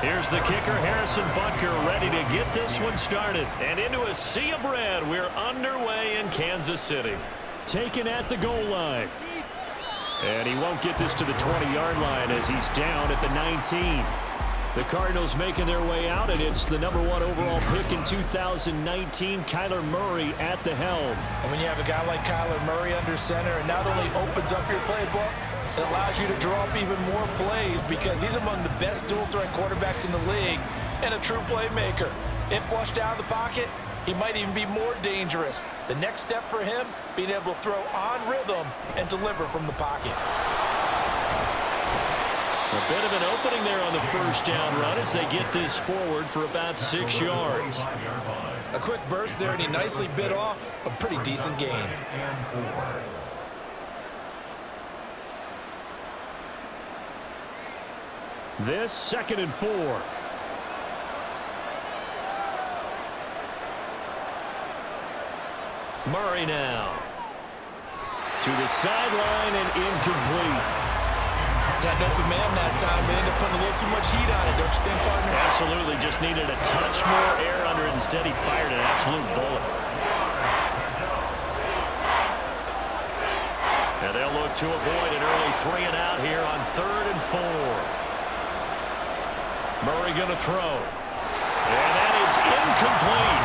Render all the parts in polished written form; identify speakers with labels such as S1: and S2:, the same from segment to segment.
S1: Here's the kicker, Harrison Butker, ready to get this one started. And into a sea of red, we're underway in Kansas City. Taken at the goal line. And he won't get this to the 20-yard line as he's down at the 19. The Cardinals making their way out, and it's the #1 overall pick in 2019, Kyler Murray at the helm.
S2: And when you have a guy like Kyler Murray under center, it not only opens up your playbook, it allows you to draw up even more plays because he's among the best dual-threat quarterbacks in the league and a true playmaker. If flushed out of the pocket, he might even be more dangerous. The next step for him, being able to throw on rhythm and deliver from the pocket.
S1: A bit of an opening there on the first down run as they get this forward for about 6 yards.
S2: A quick burst there, and he nicely bit off a pretty decent gain.
S1: This 2nd and 4. Murray now. To the sideline and incomplete.
S2: Got an open man that time, but ended up putting a little too much heat on it, don't you think, partner?
S1: Absolutely, just needed a touch more air under it. Instead, he fired an absolute bullet. And they'll look to avoid an early 3 and out here on 3rd and 4. Murray going to throw. And that is incomplete.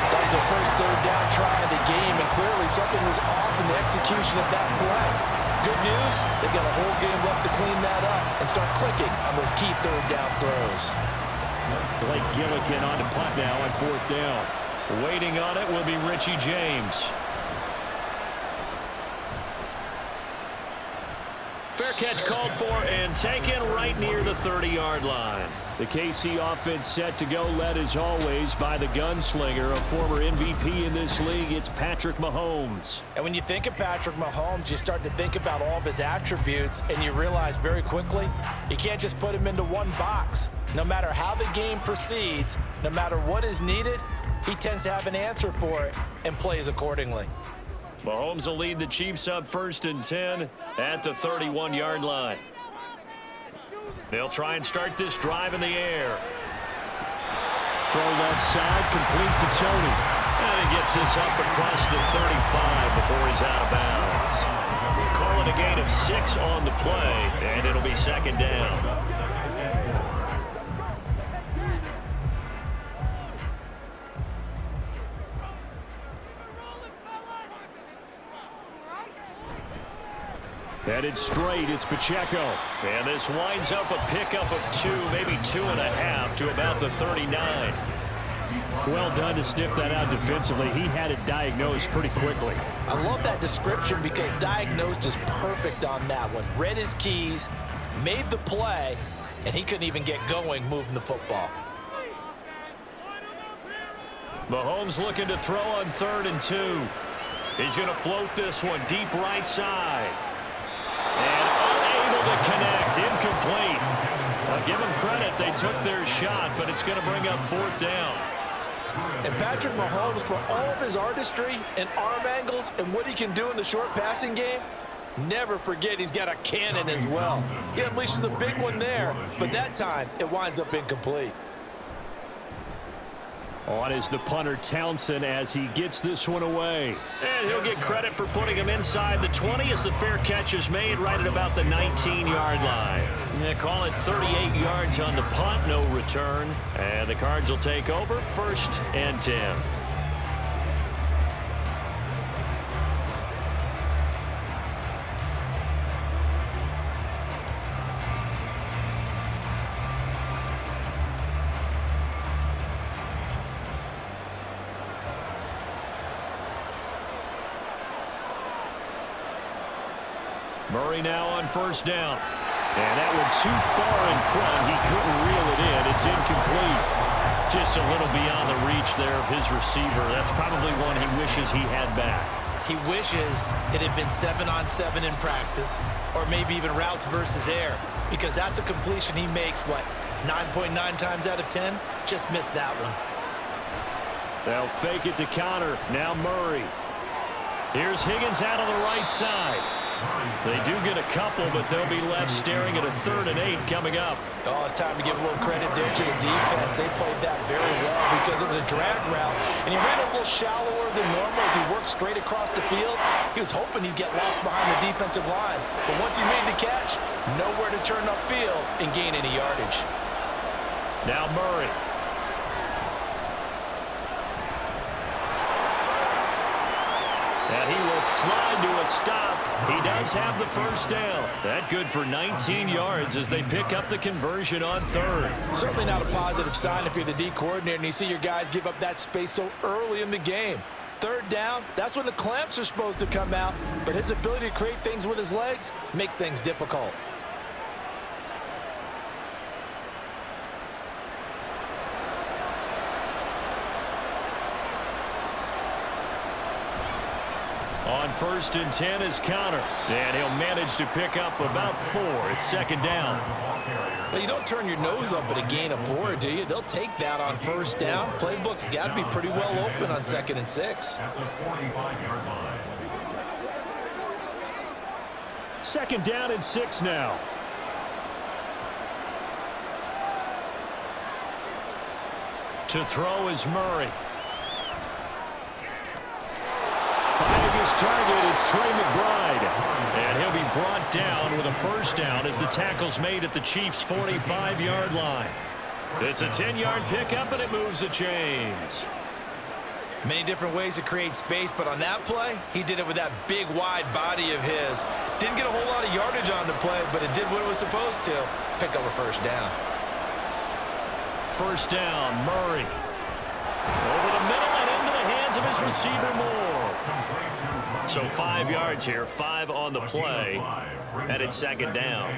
S2: That was their first 3rd down try of the game, and clearly something was off in the execution of that play. Good news, they've got a whole game left to clean that up and start clicking on those key 3rd down throws.
S1: Blake Gillikin on the punt now on 4th down. Waiting on it will be Richie James. Fair catch called for and taken right near the 30-yard line. The KC offense set to go, led as always by the gunslinger, a former MVP in this league. It's Patrick Mahomes.
S2: And when you think of Patrick Mahomes, you start to think about all of his attributes, and you realize very quickly you can't just put him into one box. No matter how the game proceeds, no matter what is needed, he tends to have an answer for it and plays accordingly.
S1: Mahomes will lead the Chiefs up 1st and 10 at the 31-yard line. They'll try and start this drive in the air. Throw left side, complete to Tony. And he gets this up across the 35 before he's out of bounds. Calling a gain of 6 on the play, and it'll be 2nd down. Headed straight, it's Pacheco. And this winds up a pickup of 2, maybe 2.5 to about the 39. Well done to sniff that out defensively. He had it diagnosed pretty quickly.
S2: I love that description because diagnosed is perfect on that one. Read his keys, made the play, and he couldn't even get going moving the football.
S1: Mahomes looking to throw on 3rd and 2. He's going to float this one deep right side. And unable to connect, incomplete. I'll give them credit, they took their shot, but it's going to bring up 4th down.
S2: And Patrick Mahomes, for all of his artistry and arm angles and what he can do in the short passing game, never forget he's got a cannon as well. He unleashes a big one there, but that time it winds up incomplete.
S1: On is the punter Townsend as he gets this one away. And he'll get credit for putting him inside the 20 as the fair catch is made right at about the 19-yard line. They call it 38 yards on the punt, no return. And the Cards will take over 1st and 10. Murray now on 1st down. And that one too far in front. He couldn't reel it in. It's incomplete. Just a little beyond the reach there of his receiver. That's probably one he wishes he had back.
S2: He wishes it had been 7-on-7 in practice, or maybe even routes versus air, because that's a completion he makes, 9.9 times out of 10? Just missed that one.
S1: They'll fake it to counter. Now Murray. Here's Higgins out on the right side. They do get a couple, but they'll be left staring at a 3rd and 8 coming up.
S2: Oh, it's time to give a little credit there to the defense. They played that very well because it was a drag route, and he ran a little shallower than normal as he worked straight across the field. He was hoping he'd get lost behind the defensive line, but once he made the catch, nowhere to turn upfield and gain any yardage.
S1: Now Murray. And he will slide to a stop. He does have the first down. That good for 19 yards as they pick up the conversion on 3rd.
S2: Certainly not a positive sign if you're the D coordinator and you see your guys give up that space so early in the game. 3rd down, that's when the clamps are supposed to come out, but his ability to create things with his legs makes things difficult.
S1: On 1st and 10 is Conner, and he'll manage to pick up about 4. It's 2nd down.
S2: Well, you don't turn your nose up at a gain of 4, do you? They'll take that on 1st down. Playbook's got to be pretty well open on 2nd and 6.
S1: 2nd down and 6 now. To throw is Murray. Finding his target, it's Trey McBride. And he'll be brought down with a 1st down as the tackle's made at the Chiefs' 45-yard line. It's a 10-yard pickup, and it moves the chains.
S2: Many different ways to create space, but on that play, he did it with that big, wide body of his. Didn't get a whole lot of yardage on the play, but it did what it was supposed to. Pick up a 1st down.
S1: 1st down, Murray. Over the middle and into the hands of his receiver, Moore. So 5 yards here, 5 on the play, and it's 2nd down.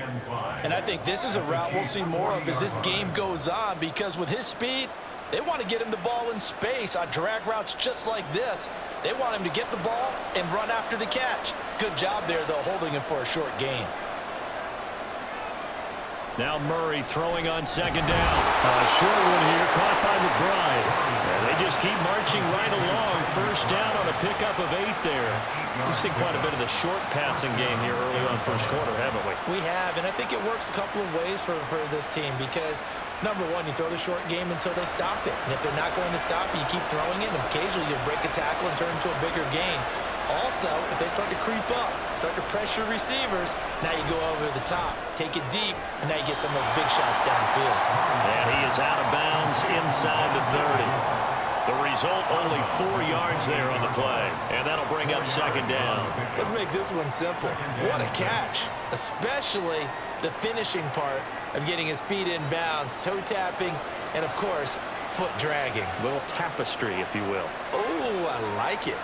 S2: And I think this is a route we'll see more of as this game goes on, because with his speed, they want to get him the ball in space on drag routes just like this. They want him to get the ball and run after the catch. Good job there, though, holding him for a short gain.
S1: Now Murray throwing on 2nd down. A short one here, caught by McBride. And they just keep marching right along. 1st down on a pickup of 8 there. We've seen quite a bit of the short passing game here early on 1st quarter, haven't we?
S2: We have, and I think it works a couple of ways for this team because, number one, you throw the short game until they stop it. And if they're not going to stop it, you keep throwing it, and occasionally you'll break a tackle and turn into a bigger gain. Also, if they start to creep up, start to pressure receivers, now you go over the top, take it deep, and now you get some of those big shots downfield.
S1: And he is out of bounds inside the 30. The result, only 4 yards there on the play, and that'll bring up 2nd down.
S2: Let's make this one simple. What a catch, especially the finishing part of getting his feet in bounds, toe tapping, and, of course, foot dragging.
S1: A little tapestry, if you will.
S2: Oh, I like it.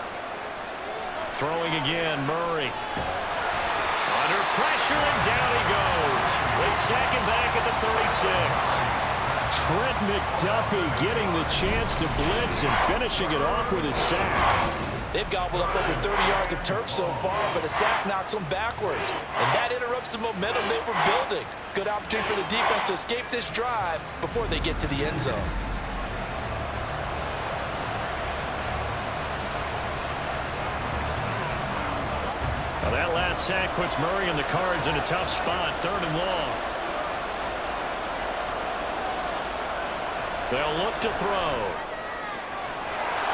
S1: Throwing again, Murray. Under pressure, and down he goes. They sack him back at the 36. Trent McDuffie getting the chance to blitz and finishing it off with his sack.
S2: They've gobbled up over 30 yards of turf so far, but a sack knocks them backwards. And that interrupts the momentum they were building. Good opportunity for the defense to escape this drive before they get to the end zone.
S1: Well, that last sack puts Murray and the Cards in a tough spot, 3rd and long. They'll look to throw.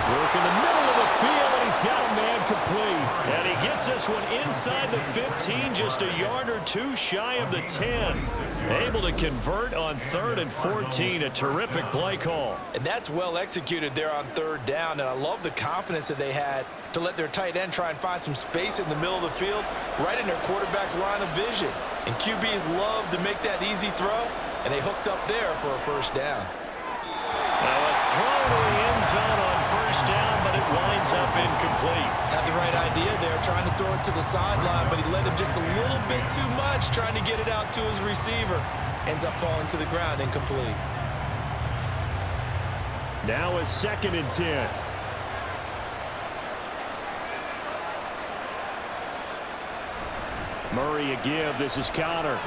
S1: Work in the middle of the field, and he's got a man complete. And he gets this one inside the 15, just a yard or 2 shy of the 10. Able to convert on 3rd and 14, a terrific play call.
S2: And that's well executed there on 3rd down, and I love the confidence that they had to let their tight end try and find some space in the middle of the field, right in their quarterback's line of vision. And QBs love to make that easy throw, and they hooked up there for a 1st down.
S1: Now a throw to the end zone on 1st down, but it winds up incomplete.
S2: Had the right idea there, trying to throw it to the sideline, but he led him just a little bit too much, trying to get it out to his receiver. Ends up falling to the ground, incomplete.
S1: Now a 2nd and 10. Murray a give. This is Conner.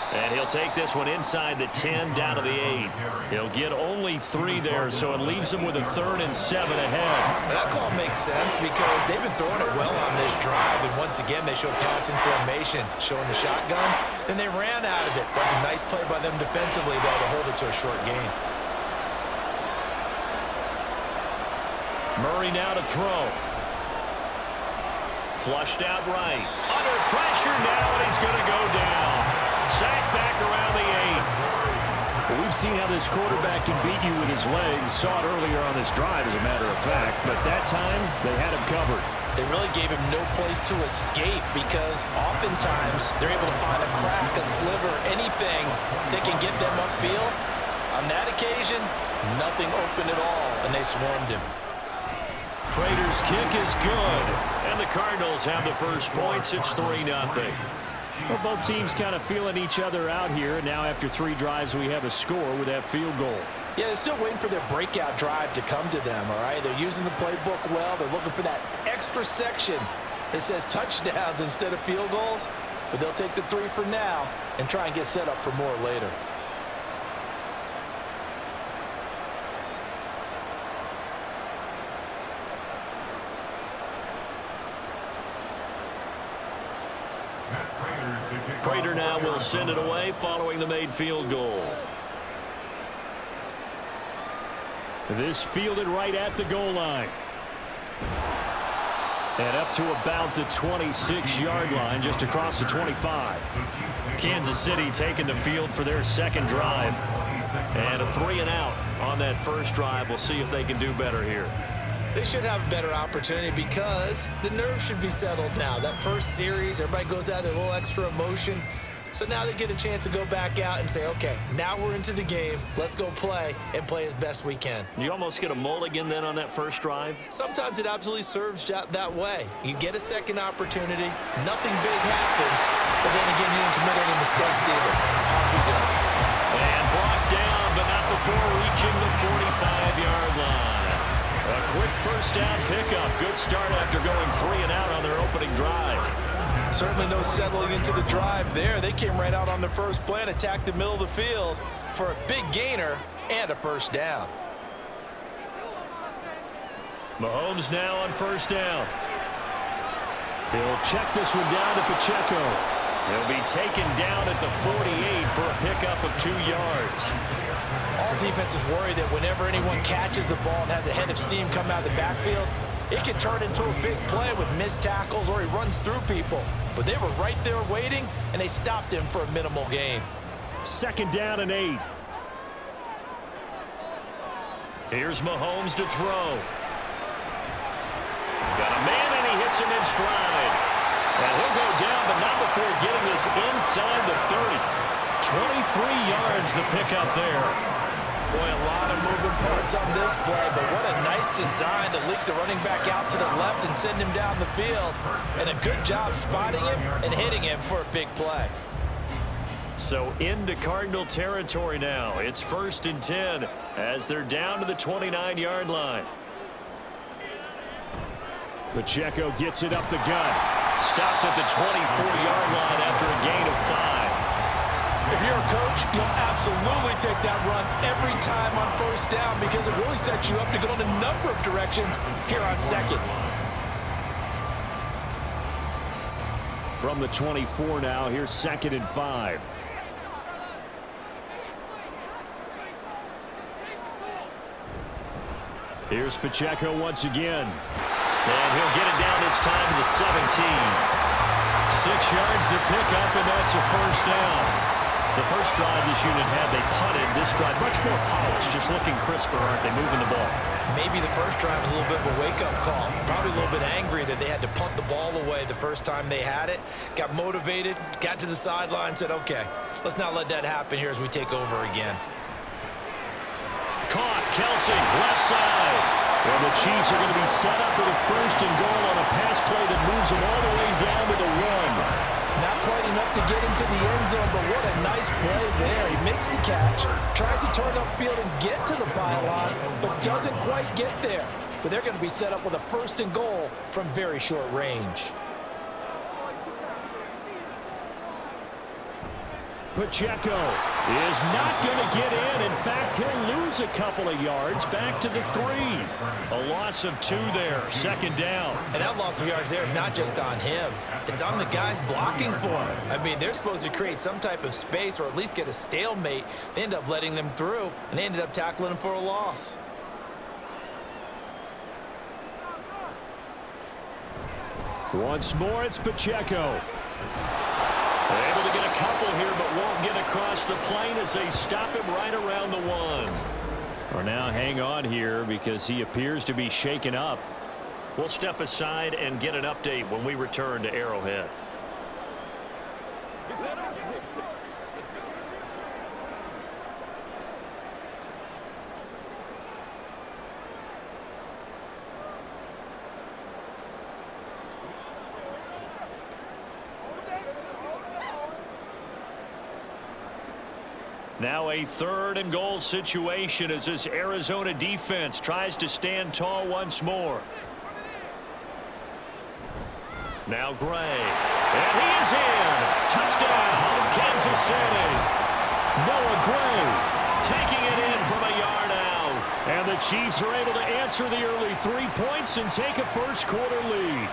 S1: And he'll take this one inside the 10, down to the 8. He'll get only 3 there, so it leaves him with a 3rd and 7 ahead.
S2: That call makes sense because they've been throwing it well on this drive, and once again they show passing formation, showing the shotgun. Then they ran out of it. That's a nice play by them defensively, though, to hold it to a short gain.
S1: Murray now to throw. Flushed out right. Under pressure now, and he's going to go down. Sacked back around the 8.
S3: Well, we've seen how this quarterback can beat you with his legs. Saw it earlier on this drive, as a matter of fact. But that time, they had him covered.
S2: They really gave him no place to escape because oftentimes they're able to find a crack, a sliver, anything that can get them upfield. On that occasion, nothing open at all, and they swarmed him.
S1: Prater's kick is good, and the Cardinals have the first points. It's 3-0.
S3: Well, both teams kind of feeling each other out here. And now after 3 drives, we have a score with that field goal.
S2: Yeah, they're still waiting for their breakout drive to come to them, all right? They're using the playbook well. They're looking for that extra section that says touchdowns instead of field goals. But they'll take the 3 for now and try and get set up for more later.
S1: Prater now will send it away following the made field goal.
S3: This fielded right at the goal line. And up to about the 26-yard line, just across the 25.
S1: Kansas City taking the field for their second drive. And a 3-and-out on that first drive. We'll see if they can do better here.
S2: They should have a better opportunity because the nerves should be settled now. That first series, everybody goes out there, a little extra emotion. So now they get a chance to go back out and say, okay, now we're into the game. Let's go play and play as best we can.
S1: You almost get a mulligan then on that first drive?
S2: Sometimes it absolutely serves that way. You get a second opportunity. Nothing big happened. But then again, you didn't commit any mistakes either. Off you go.
S1: And blocked down, but not before reaching the 45-yard line. A quick first down pickup. Good start after going 3-and-out on their opening drive.
S2: Certainly no settling into the drive there. They came right out on the first play and attacked the middle of the field for a big gainer and a first down.
S1: Mahomes now on first down.
S3: He'll check this one down to Pacheco.
S1: He'll be taken down at the 48 for a pickup of 2 yards.
S2: All defenses worry that whenever anyone catches the ball and has a head of steam come out of the backfield, it can turn into a big play with missed tackles or he runs through people. But they were right there waiting, and they stopped him for a minimal gain.
S3: 2nd down and 8.
S1: Here's Mahomes to throw. Got a man, and he hits him in stride. And he'll go down, but not before getting this inside the 30. 23 yards the pickup there.
S2: Boy, a lot of moving parts on this play, but what a nice design to leak the running back out to the left and send him down the field. And a good job spotting him and hitting him for a big play.
S1: So into Cardinal territory now. It's 1st and 10 as they're down to the 29-yard line.
S3: Pacheco gets it up the gut.
S1: Stopped at the 24-yard line after a gain of 5.
S2: If you're a coach, you'll absolutely take that run every time on first down because it really sets you up to go in a number of directions here on second.
S3: From the 24 now, here's 2nd and 5. Here's Pacheco once again.
S1: And he'll get it down this time to the 17. 6 yards the pickup, and that's a first down. The first drive this unit had, they punted. This drive, much more polished, just looking crisper, aren't they, moving the ball?
S2: Maybe the first drive was a little bit of a wake-up call. Probably a little bit angry that they had to punt the ball away the first time they had it. Got motivated, got to the sideline, said, okay, let's not let that happen here as we take over again.
S1: Caught, Kelsey, left side.
S3: And the Chiefs are going to be set up with a 1st and goal on a pass play that moves them all the way down to the 1.
S2: Not quite enough to get into the end zone, but what a nice play there. He makes the catch, tries to turn upfield and get to the pylon, but doesn't quite get there. But they're going to be set up with a 1st and goal from very short range.
S3: Pacheco is not going to get in. In fact, he'll lose a couple of yards back to the 3.
S1: A loss of 2 there, 2nd down.
S2: And that loss of yards there is not just on him. It's on the guys blocking for him. I mean, they're supposed to create some type of space or at least get a stalemate. They end up letting them through, and they ended up tackling him for a loss.
S3: Once more, it's Pacheco.
S1: Able to get a couple here, but won't get across the plane as they stop him right around the 1.
S3: Well, now hang on here because he appears to be shaken up.
S1: We'll step aside and get an update when we return to Arrowhead. Now a 3rd and goal situation as this Arizona defense tries to stand tall once more. Now Gray. And he is in. Touchdown, Kansas City.
S3: Noah Gray
S1: taking it in from a yard out.
S3: And the Chiefs are able to answer the early 3 points and take a first-quarter lead.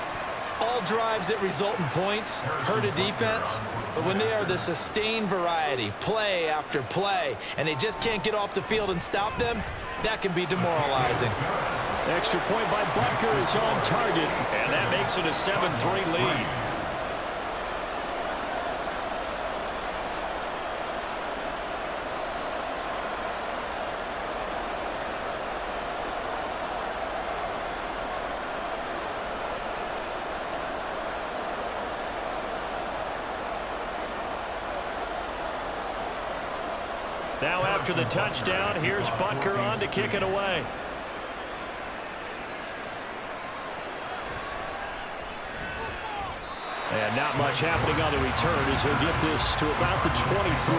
S2: All drives that result in points hurt a defense, but when they are the sustained variety, play after play, and they just can't get off the field and stop them, that can be demoralizing.
S3: Extra point by Butker is on target.
S1: And that makes it a 7-3 lead. Now after the touchdown, here's Butker on to kick it away.
S3: And not much happening on the return as he'll get this to about the 23.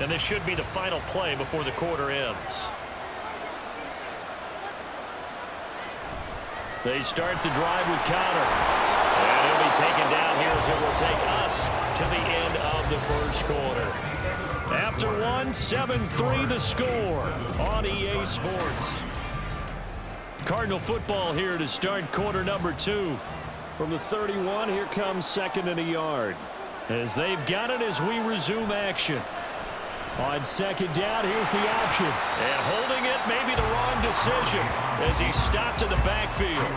S1: And this should be the final play before the quarter ends. They start the drive with Conner. And he'll be taken down here as it will take us to the end of the first quarter. After 7-3 the score on EA Sports. Cardinal football here to start quarter number 2.
S3: From the 31, here comes 2nd and a yard.
S1: As they've got it as we resume action.
S3: On 2nd down, here's the option.
S1: And holding it may be the wrong decision as he stopped in the backfield.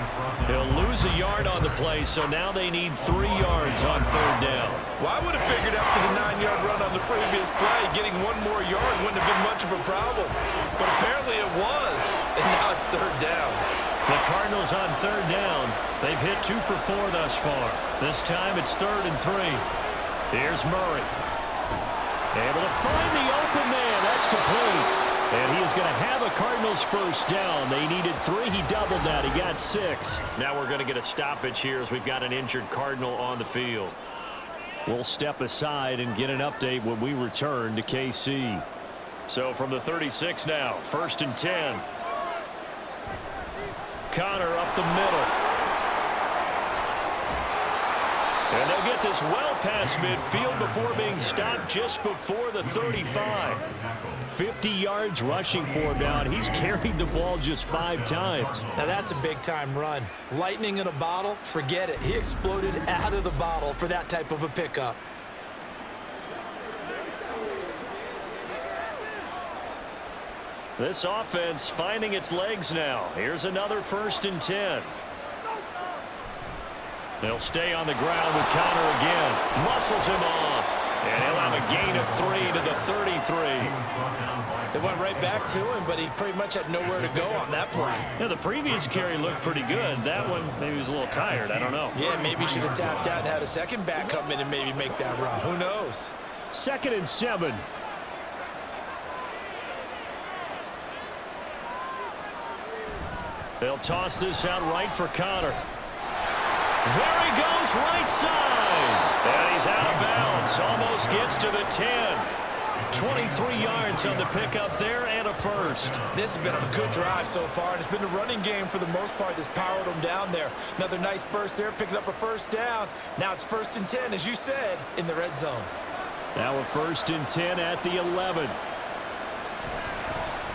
S1: He'll lose a yard on the play, so now they need 3 yards on 3rd down.
S2: Well, I would have figured after the 9-yard run on the previous play, getting 1 more yard wouldn't have been much of a problem. But apparently it was, and now it's 3rd down.
S1: The Cardinals on 3rd down. They've hit 2 for 4 thus far. This time it's 3rd and 3. Here's Murray. Able to find the open man. That's complete. And he is going to have a Cardinals first down. They needed 3. He doubled that. He got 6. Now we're going to get a stoppage here as we've got an injured Cardinal on the field.
S3: We'll step aside and get an update when we return to KC.
S1: So from the 36 now, 1st and 10. Conner up the middle. And they'll get this well past midfield before being stopped just before the 35.
S3: 50 yards rushing for him now, and he's carried the ball just 5 times.
S2: Now that's a big-time run. Lightning in a bottle, forget it. He exploded out of the bottle for that type of a pickup.
S1: This offense finding its legs now. Here's another 1st and 10. They'll stay on the ground with Conner again. Muscles him off. And he'll have a gain of 3 to the 33.
S2: They went right back to him, but he pretty much had nowhere to go on that play.
S1: Yeah, the previous carry looked pretty good. That one, maybe he was a little tired. I don't know.
S2: Yeah, maybe he should have tapped out and had a second back come in and maybe make that run. Who knows?
S3: 2nd and 7.
S1: They'll toss this out right for Conner. There he goes, right side. And he's out of bounds. Almost gets to the 10. 23 yards on the pickup there and a first.
S2: This has been a good drive so far, and it's been the running game for the most part that's powered them down there. Another nice burst there, picking up a first down. Now it's 1st and 10, as you said, in the red zone.
S3: Now a 1st and 10 at the 11.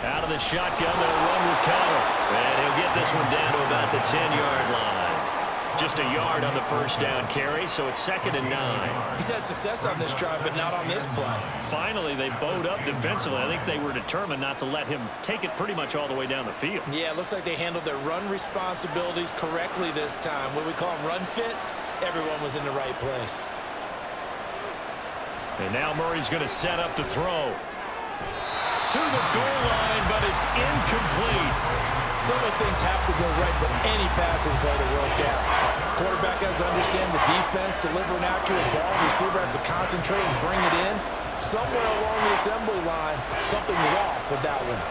S1: Out of the shotgun, they'll run with Connor. And he'll get this one down to about the 10-yard line. Just a yard on the first down carry, so it's 2nd and 9.
S2: He's had success on this drive, but not on this play.
S1: Finally, they bowed up defensively. I think they were determined not to let him take it pretty much all the way down the field.
S2: Yeah, it looks like they handled their run responsibilities correctly this time. What we call them run fits, everyone was in the right place.
S1: And now Murray's going to set up to throw. To the goal line, but it's incomplete.
S2: So many things have to go right for any passing play to work out. Quarterback has to understand the defense, deliver an accurate ball. Receiver has to concentrate and bring it in. Somewhere along the assembly line, something was off with that one.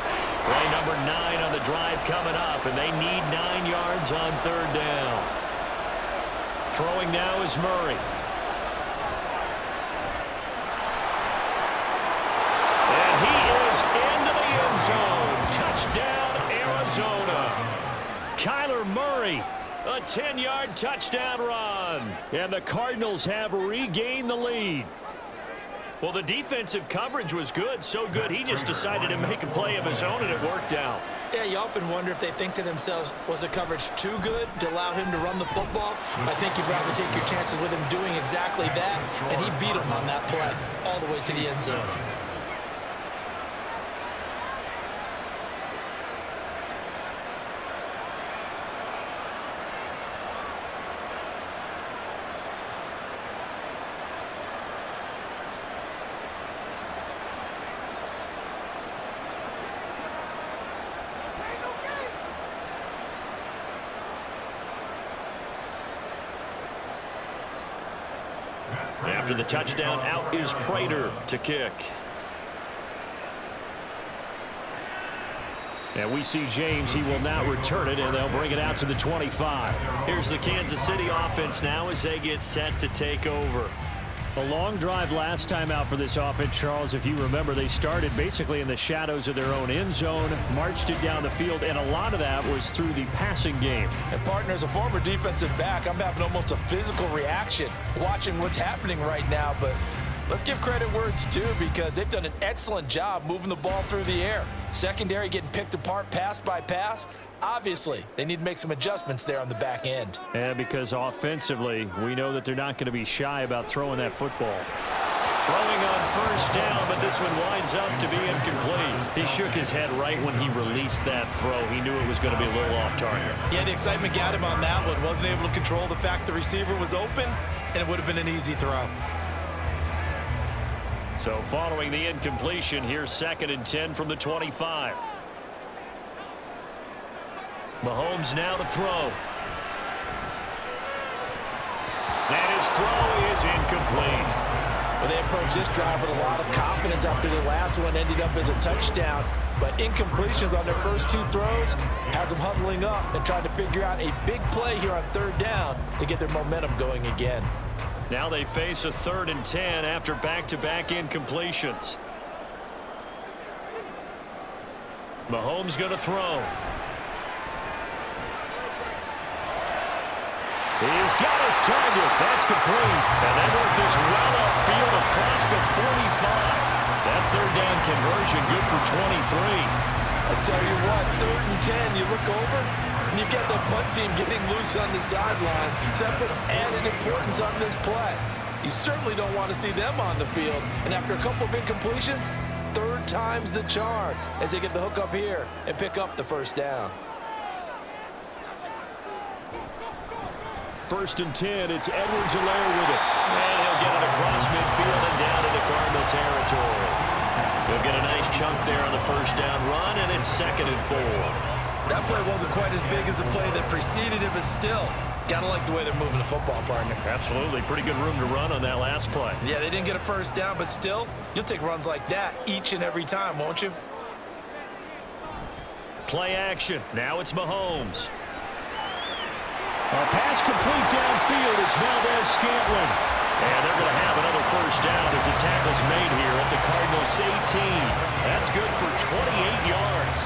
S1: Play number 9 on the drive coming up, and they need 9 yards on 3rd down. Throwing now is Murray. And he is into the end zone. Touchdown, Arizona. Kyler Murray, a 10-yard touchdown run.
S3: And the Cardinals have regained the lead.
S1: Well, the defensive coverage was good, so good he just decided to make a play of his own, and it worked out.
S2: Yeah, you often wonder if they think to themselves, was the coverage too good to allow him to run the football? I think you'd rather take your chances with him doing exactly that, and he beat him on that play all the way to the end zone.
S1: After the touchdown, out is Prater to kick.
S3: And we see James. He will now return it, and they'll bring it out to the 25.
S1: Here's the Kansas City offense now as they get set to take over.
S3: A long drive last time out for this offense, Charles. If you remember, they started basically in the shadows of their own end zone, marched it down the field, and a lot of that was through the passing game.
S2: And partner, as a former defensive back, I'm having almost a physical reaction watching what's happening right now. But let's give credit where it's due, because they've done an excellent job moving the ball through the air. Secondary getting picked apart pass by pass. Obviously, they need to make some adjustments there on the back end.
S3: And because offensively, we know that they're not going to be shy about throwing that football.
S1: Throwing on first down, but this one winds up to be incomplete. He shook his head right when he released that throw. He knew it was going to be a little off target.
S2: Yeah, the excitement got him on that one. Wasn't able to control the fact the receiver was open, and it would have been an easy throw.
S1: So following the incompletion, here's 2nd and 10 from the 25. Mahomes now to throw. And his throw is incomplete.
S2: Well, they approached this drive with a lot of confidence after the last one ended up as a touchdown. But incompletions on their first 2 throws has them huddling up and trying to figure out a big play here on 3rd down to get their momentum going again.
S1: Now they face a 3rd and 10 after back-to-back incompletions. Mahomes going to throw.
S3: He's got his target. That's complete.
S1: And they work this well upfield across the 45. That 3rd down conversion good for 23.
S2: I tell you what, 3rd and 10, you look over, and you get the punt team getting loose on the sideline. So that puts added importance on this play. You certainly don't want to see them on the field. And after a couple of incompletions, 3rd time's the charm as they get the hook up here and pick up the first down.
S3: 1st and 10. It's Edwards-Helaire with it.
S1: And he'll get it across midfield and down into Cardinal territory. He'll get a nice chunk there on the first down run, and it's 2nd and 4.
S2: That play wasn't quite as big as the play that preceded it, but still, gotta like the way they're moving the football, partner.
S1: Absolutely. Pretty good room to run on that last play.
S2: Yeah, they didn't get a first down, but still, you'll take runs like that each and every time, won't you?
S1: Play action. Now it's Mahomes.
S3: A pass complete downfield. It's Valdez-Scantling.
S1: And they're going to have another first down as the tackle's made here at the Cardinals' 18. That's good for 28 yards.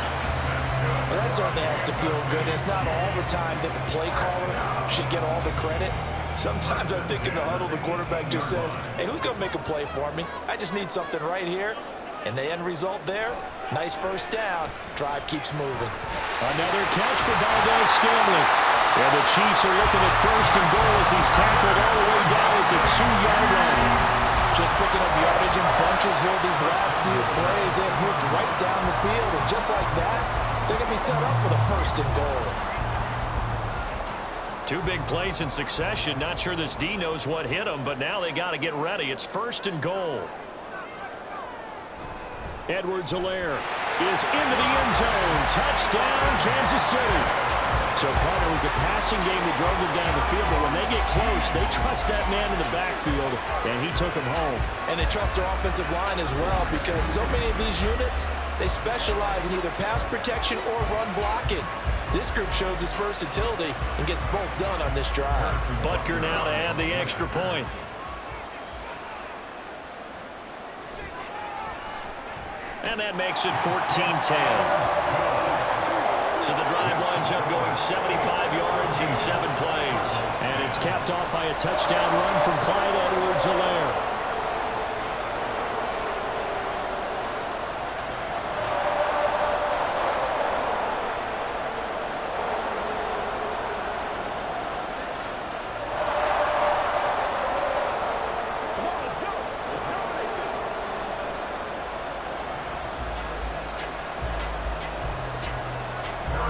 S2: Well, that certainly has to feel good. It's not all the time that the play caller should get all the credit. Sometimes I think in the huddle, the quarterback just says, hey, who's going to make a play for me? I just need something right here. And the end result there, nice first down. Drive keeps moving.
S3: Another catch for Valdes-Scantling. And the Chiefs are looking at first and goal as he's tackled all the way down at the 2-yard line.
S2: Just picking up yardage in bunches here these last few plays. They've moved right down the field, and just like that, they're going to be set up with a first and goal.
S1: 2 big plays in succession. Not sure this D knows what hit him, but now they got to get ready. It's first and goal.
S3: Edwards-Helaire is into the end zone. Touchdown, Kansas City. So, partner, it was a passing game that drove them down the field, but when they get close, they trust that man in the backfield, and he took him home.
S2: And they trust their offensive line as well, because so many of these units, they specialize in either pass protection or run blocking. This group shows its versatility and gets both done on this drive.
S1: Butker now to add the extra point. And that makes it 14-10. So the drive winds up going 75 yards in 7 plays.
S3: And it's capped off by a touchdown run from Clyde Edwards-Helaire.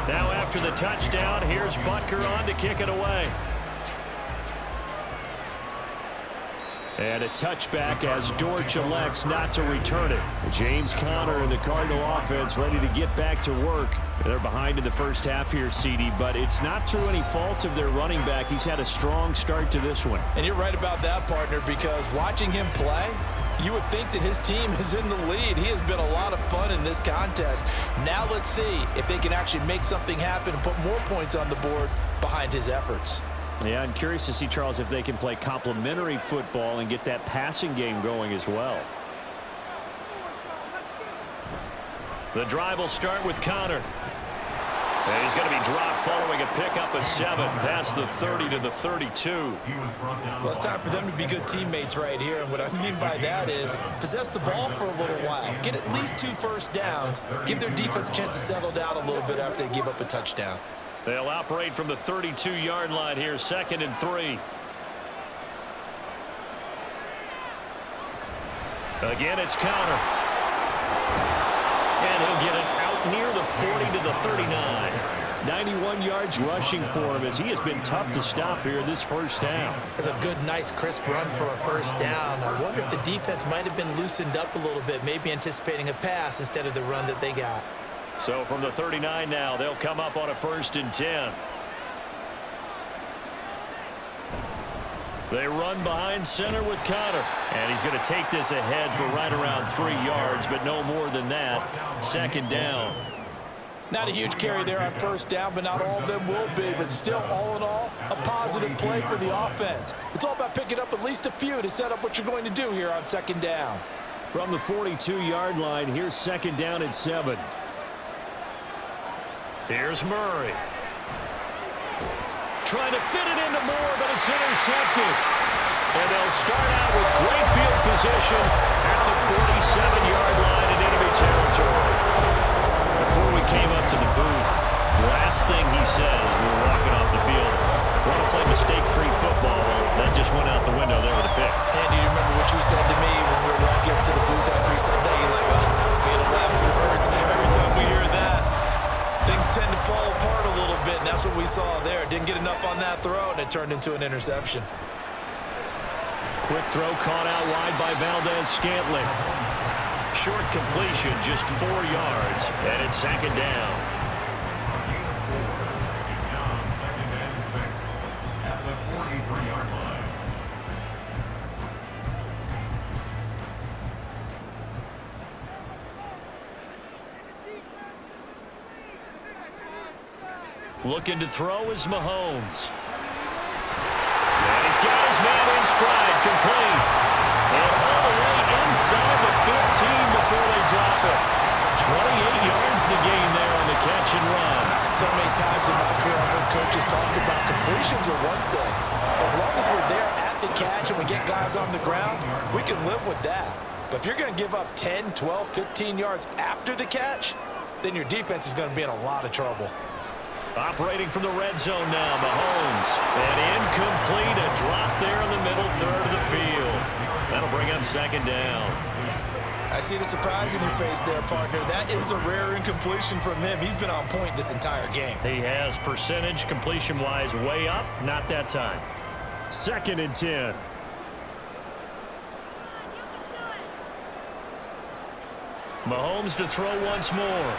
S1: Now after the touchdown, here's Butker on to kick it away. And a touchback as Dortch elects not to return it. James Conner and the Cardinal offense ready to get back to work. They're behind in the first half here, CD, but it's not through any fault of their running back. He's had a strong start to this one.
S2: And you're right about that, partner, because watching him play, you would think that his team is in the lead. He has been a lot of fun in this contest. Now let's see if they can actually make something happen and put more points on the board behind his efforts.
S3: Yeah, I'm curious to see, Charles, if they can play complementary football and get that passing game going as well.
S1: The drive will start with Conner. And he's going to be dropped following a pickup of 7 past the 30 to the 32.
S4: Well, it's time for them to be good teammates right here, and what I mean by that is possess the ball for a little while. Get at least 2 first downs. Give their defense a chance to settle down a little bit after they give up a touchdown.
S1: They'll operate from the 32-yard line here, 2nd and 3. Again, it's Conner. And he'll get it out near the 40 to the 39.
S3: 91 yards rushing for him as he has been tough to stop here this first half.
S4: It's a good, nice, crisp run for a first down. I wonder if the defense might have been loosened up a little bit, maybe anticipating a pass instead of the run that they got.
S1: So from the 39 now, they'll come up on a 1st and 10. They run behind center with Conner. And he's going to take this ahead for right around 3 yards, but no more than that. 2nd down.
S2: Not a huge carry there on first down, but not all of them will be. But still, all in all, a positive play for the offense. It's all about picking up at least a few to set up what you're going to do here on 2nd down.
S3: From the 42-yard line, here's 2nd down and 7.
S1: Here's Murray. Trying to fit it into Moore, but it's intercepted. And they'll start out with great field position at the 47-yard line in enemy territory. Before we came up to the booth, last thing he said as we were walking off the field, want to play mistake-free football. That just went out the window there with a pick.
S4: Andy, you remember what you said to me when we were walking up to the booth after he said that? You're like, oh, fatal last words. Every time we hear that, things tend to fall apart a little bit, and that's what we saw there. Didn't get enough on that throw, and it turned into an interception.
S1: Quick throw caught out wide by Valdes-Scantling. Short completion, just 4 yards, and it's 2nd down. Looking to throw is Mahomes. And He's got his man in stride, complete. And all the way inside the 15 before they drop it. 28 yards the gain there on the catch and run.
S2: So many times in my career, I've heard coaches talk about completions are one thing. As long as we're there at the catch and we get guys on the ground, we can live with that. But if you're going to give up 10, 12, 15 yards after the catch, then your defense is going to be in a lot of trouble.
S1: Operating from the red zone now, Mahomes. And incomplete, a drop there in the middle third of the field. That'll bring up second down.
S4: I see the surprise in your face there, partner. That is a rare incompletion from him. He's been on point this entire game.
S1: He has percentage completion-wise way up, not that time.
S3: 2nd and 10.
S1: Mahomes to throw once more.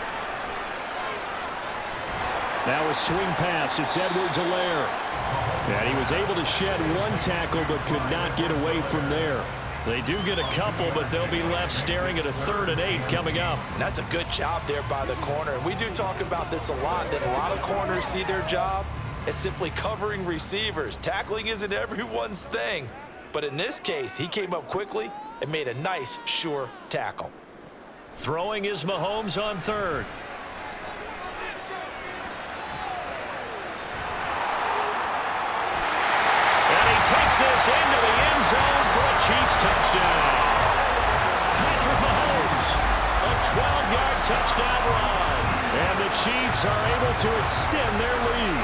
S3: Now a swing pass. It's Edwards-Helaire. And he was able to shed one tackle but could not get away from there.
S1: They do get a couple, but they'll be left staring at a 3rd and 8 coming up.
S4: And that's a good job there by the corner. We do talk about this a lot, that a lot of corners see their job as simply covering receivers. Tackling isn't everyone's thing. But in this case, he came up quickly and made a nice, sure tackle.
S1: Throwing is Mahomes on 3rd. Takes this into the end zone for a Chiefs touchdown. Patrick Mahomes, a 12-yard touchdown run.
S3: And the Chiefs are able to extend their lead.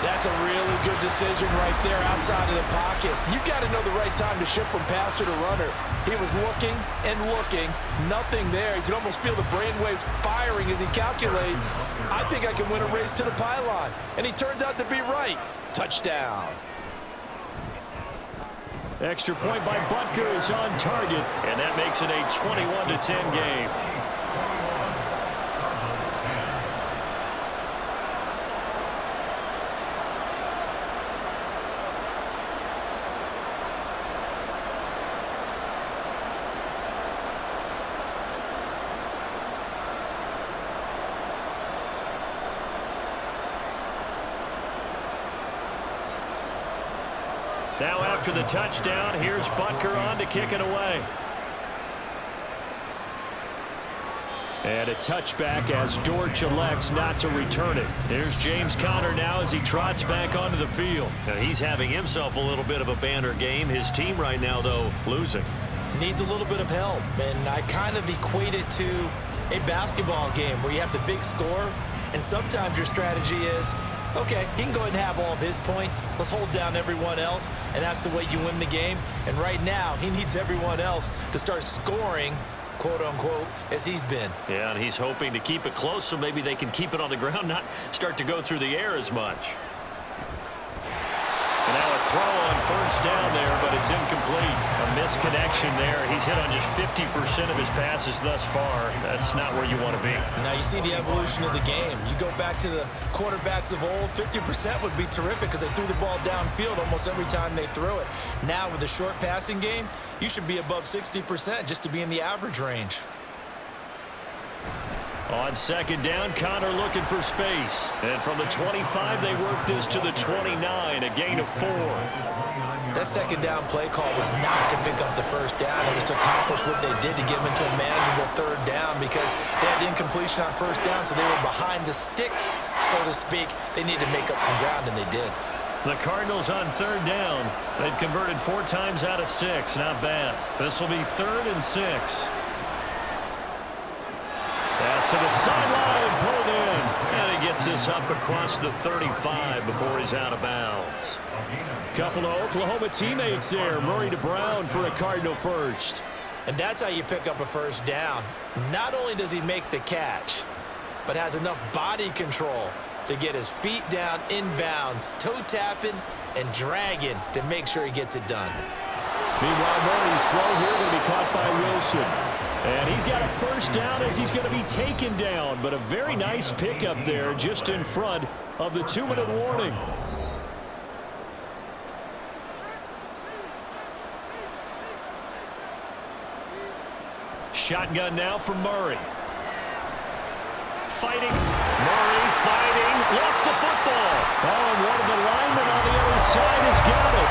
S2: That's a really good decision right there outside of the pocket. You've got to know the right time to shift from passer to runner. He was looking and looking, nothing there. You can almost feel the brainwaves firing as he calculates, I think I can win a race to the pylon. And he turns out to be right. Touchdown.
S3: Extra point by Butker is on target.
S1: And that makes it a 21-10 game. Now after the touchdown, here's Butker on to kick it away.
S3: And a touchback as Dortch elects not to return it.
S1: Here's James Conner now as he trots back onto the field. Now he's having himself a little bit of a banner game. His team right now, though, losing.
S4: Needs a little bit of help, and I kind of equate it to a basketball game where you have the big score, and sometimes your strategy is, okay, he can go ahead and have all of his points. Let's hold down everyone else, and that's the way you win the game. And right now, he needs everyone else to start scoring, quote-unquote, as he's been.
S1: Yeah, and he's hoping to keep it close so maybe they can keep it on the ground, not start to go through the air as much. And now a throw on first down there, but it's incomplete. A misconnection there. He's hit on just 50% of his passes thus far. That's not where you want to be.
S4: Now you see the evolution of the game. You go back to the quarterbacks of old, 50% would be terrific because they threw the ball downfield almost every time they threw it. Now with the short passing game, you should be above 60% just to be in the average range.
S1: On second down, Conner looking for space. And from the 25, they work this to the 29, a gain of 4.
S4: That second down play call was not to pick up the first down. It was to accomplish what they did to get them into a manageable third down because they had incompletion on first down, so they were behind the sticks, so to speak. They needed to make up some ground, and they did.
S1: The Cardinals on third down. They've converted 4 times out of 6. Not bad. This will be 3rd and 6. Pass to the sideline, pulled in. And he gets this up across the 35 before he's out of bounds.
S3: Couple of Oklahoma teammates there. Murray to Brown for a Cardinal first.
S4: And that's how you pick up a first down. Not only does he make the catch, but has enough body control to get his feet down inbounds, toe tapping and dragging to make sure he gets it done.
S3: Meanwhile, Murray's throw here going to be caught by Wilson. And he's got a first down as he's going to be taken down. But a very nice pickup there just in front of the 2-minute warning.
S1: Shotgun now from Murray. Fighting. Murray fighting. Lost the football.
S3: Oh, and one of the linemen on the other side has got it.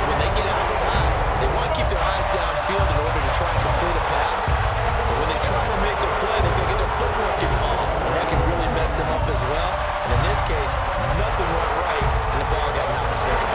S4: when they get outside, they want to keep their eyes downfield in order to try and complete a pass. But when they try to make a play, they're going to get their footwork involved, and that can really mess them up as well. And in this case, nothing went right, and the ball got knocked free.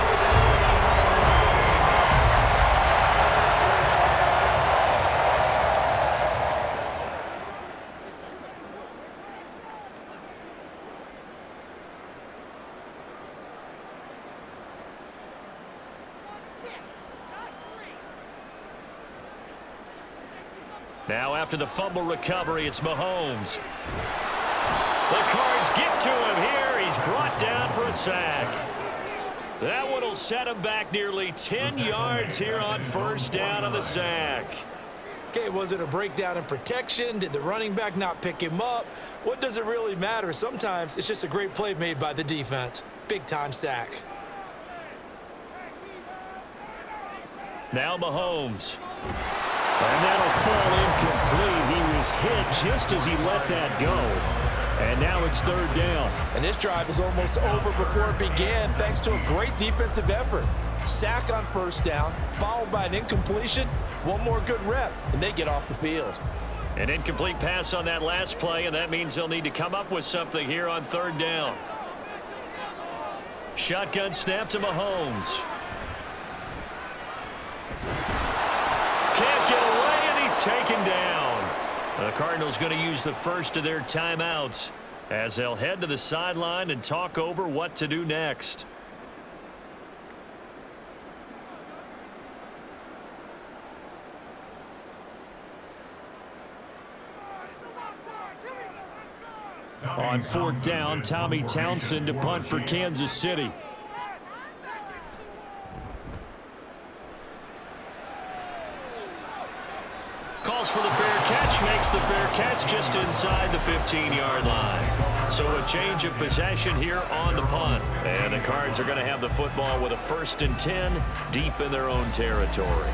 S1: Now after the fumble recovery, it's Mahomes. The Cards get to him here. He's brought down for a sack. That one will set him back nearly 10 yards here on first down on the sack.
S4: Okay, was it a breakdown in protection? Did the running back not pick him up? What does it really matter? Sometimes it's just a great play made by the defense. Big-time sack.
S1: Now Mahomes.
S3: And that'll fall incomplete. He was hit just as he let that go. And now it's third down.
S2: And this drive is almost over before it began thanks to a great defensive effort. Sack on first down, followed by an incompletion. One more good rep, and they get off the field.
S1: An incomplete pass on that last play, and that means they'll need to come up with something here on third down. Shotgun snap to Mahomes. Can't get away, and he's taken down. The Cardinals going to use the first of their timeouts as they'll head to the sideline and talk over what to do next.
S3: On fourth down, Tommy Townsend to punt for Kansas City.
S1: Calls for the fair catch, makes the fair catch just inside the 15-yard line. So a change of possession here on the punt. And the Cards are going to have the football with a 1st and 10 deep in their own territory.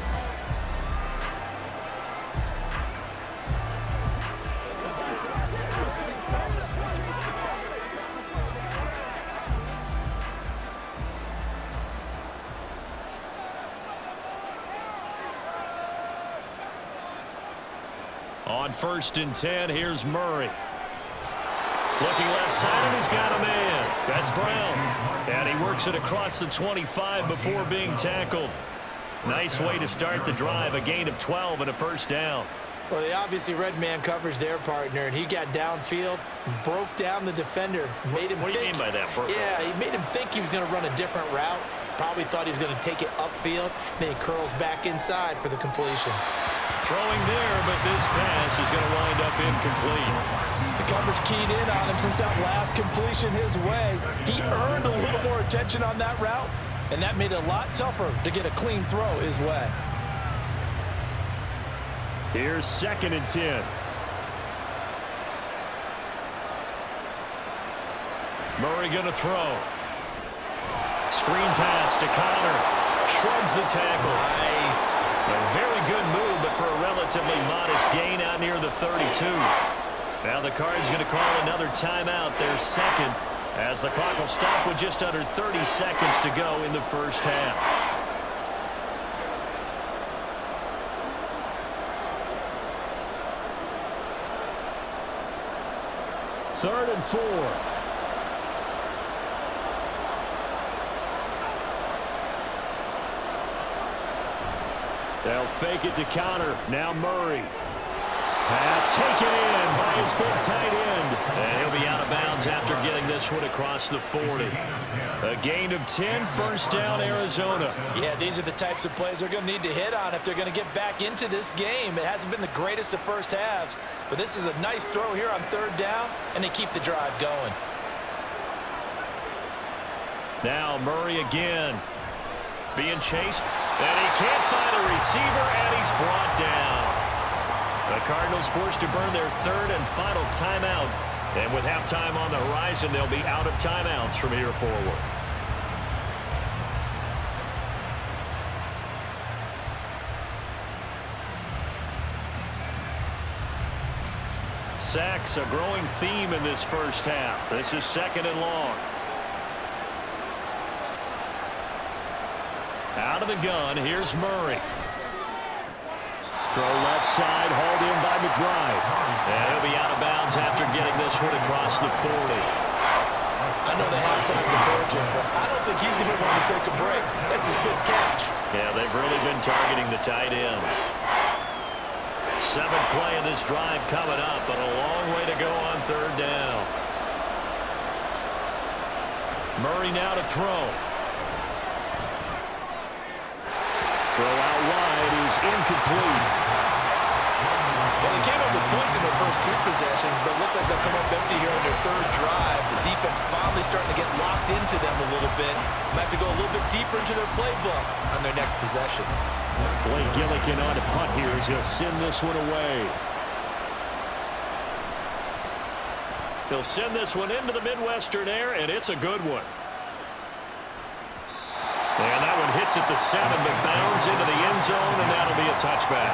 S1: On 1st and 10, here's Murray. Looking left side, and he's got a man. That's Brown. And he works it across the 25 before being tackled. Nice way to start the drive. A gain of 12 and a first down.
S4: Well, they obviously read man coverage their partner, and he got downfield, broke down the defender, made him
S1: What do you mean by that, Burko?
S4: Yeah, he made him think he was going to run a different route. Probably thought he was going to take it upfield. Then he curls back inside for the completion.
S1: Throwing there, but this pass is going to wind up incomplete.
S2: The coverage keyed in on him since that last completion his way. He earned a little more attention on that route, and that made it a lot tougher to get a clean throw his way.
S3: Here's 2nd and 10.
S1: Murray going to throw. Screen pass to Connor. Shrugs the tackle.
S4: Nice.
S1: A very good move, but for a relatively modest gain out near the 32. Now the Cards going to call another timeout, their second, as the clock will stop with just under 30 seconds to go in the first half.
S3: Third and 4. They'll fake it to Connor. Now Murray. Pass taken in by his big tight end.
S1: And he'll be out of bounds after getting this one across the 40. A gain of 10, first down, Arizona.
S2: Yeah, these are the types of plays they're going to need to hit on if they're going to get back into this game. It hasn't been the greatest of first halves, but this is a nice throw here on third down, and they keep the drive going.
S1: Now Murray again. Being chased, and he can't find a receiver, and he's brought down. The Cardinals forced to burn their third and final timeout. And with halftime on the horizon, they'll be out of timeouts from here forward. Sacks, a growing theme in this first half. This is 2nd and long. Out of the gun. Here's Murray.
S3: Throw left side, hauled in by McBride.
S1: And he'll be out of bounds after getting this one across the 40.
S4: I know the halftime's approaching, but I don't think he's going to want to take a break. That's his fifth catch.
S1: Yeah, they've really been targeting the tight end. Seventh play of this drive coming up, but a long way to go on third down. Murray now to throw.
S3: Throw out wide is incomplete.
S4: Well, they came up with points in their first two possessions, but it looks like they'll come up empty here on their third drive. The defense finally starting to get locked into them a little bit. Might have to go a little bit deeper into their playbook on their next possession.
S3: Blake Gillikin on to punt here as he'll send this one away.
S1: He'll send this one into the Midwestern air, and it's a good one. And that one hits at the 7, but bounds into the end zone, and that'll be a touchback.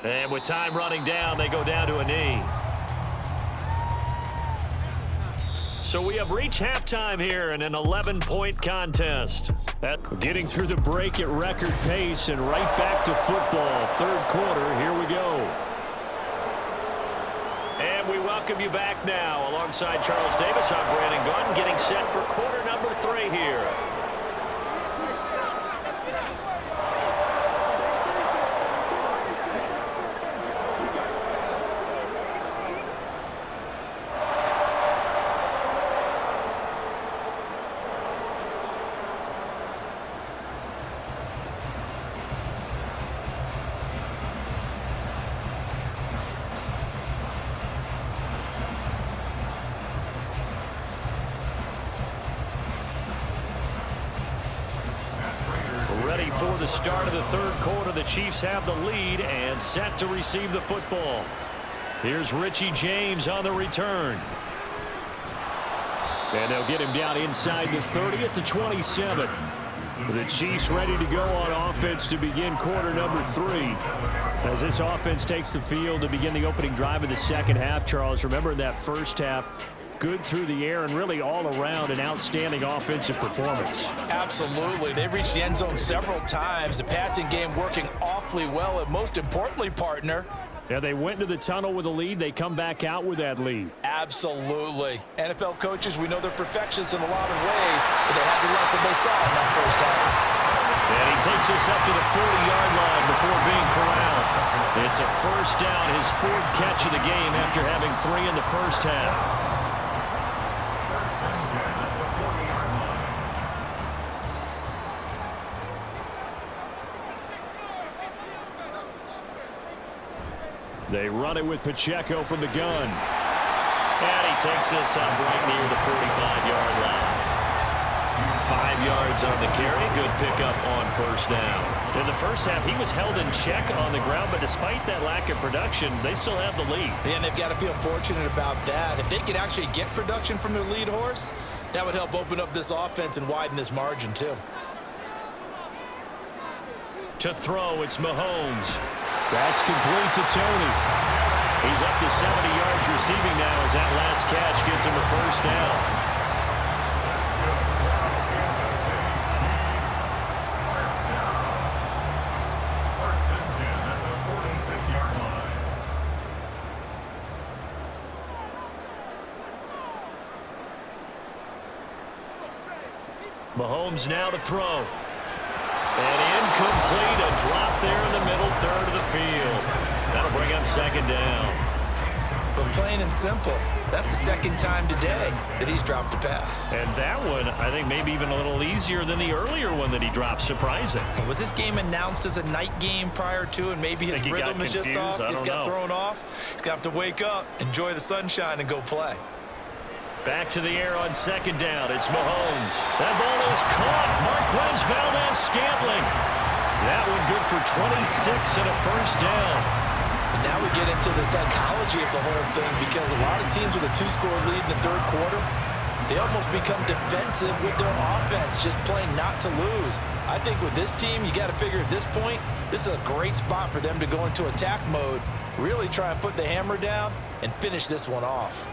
S1: And with time running down, they go down to a knee. So we have reached halftime here in an 11-point contest.
S3: Getting through the break at record pace and right back to football. Third quarter, here we go.
S1: And we welcome you back now. Alongside Charles Davis, I'm Brandon Gunn, getting set for quarter number 3 here. Ready for the start of the third quarter. The Chiefs have the lead and set to receive the football. Here's Richie James on the return.
S3: And they'll get him down inside the 30 at the 27. The Chiefs ready to go on offense to begin quarter number 3. As this offense takes the field to begin the opening drive of the second half, Charles, remember that first half, good through the air and really all around an outstanding offensive performance.
S2: Absolutely. They've reached the end zone several times. The passing game working awfully well, and most importantly, partner,
S3: Yeah, they went into the tunnel with a lead. They come back out with that lead.
S2: absolutely. NFL coaches, we know they're perfectionists in a lot of ways, but they had to like what they saw in that first half.
S1: And he takes this up to the 40-yard line before being corralled. It's a first down, his 4th catch of the game after having 3 in the first half.
S3: They run it with Pacheco from the gun.
S1: And he takes this up right near the 45-yard line. 5 yards on the carry. Good pickup on first down. In the first half, he was held in check on the ground, but despite that lack of production, they still have the lead.
S4: And they've got to feel fortunate about that. If they could actually get production from their lead horse, that would help open up this offense and widen this margin too.
S1: To throw, it's Mahomes.
S3: That's complete to Tony.
S1: He's up to 70 yards receiving now as that last catch gets him a first down. Mahomes now to throw. And incomplete, a drop there in the middle third of the field. That'll bring up second down.
S4: But plain and simple, that's the second time today that he's dropped a pass.
S1: And that one, I think, maybe even a little easier than the earlier one that he dropped. Surprising.
S4: Was this game announced as a night game prior to, and maybe his rhythm is just off? He's got thrown off. He's going to have to wake up, enjoy the sunshine, and go play.
S1: Back to the air on second down. It's Mahomes. That ball is caught. Marquez Valdes-Scantling. That one good for 26 and a first down.
S2: And now we get into the psychology of the whole thing, because a lot of teams with a 2-score lead in the third quarter, they almost become defensive with their offense, just playing not to lose. I think with this team, you got to figure at this point, this is a great spot for them to go into attack mode, really try and put the hammer down and finish this one off.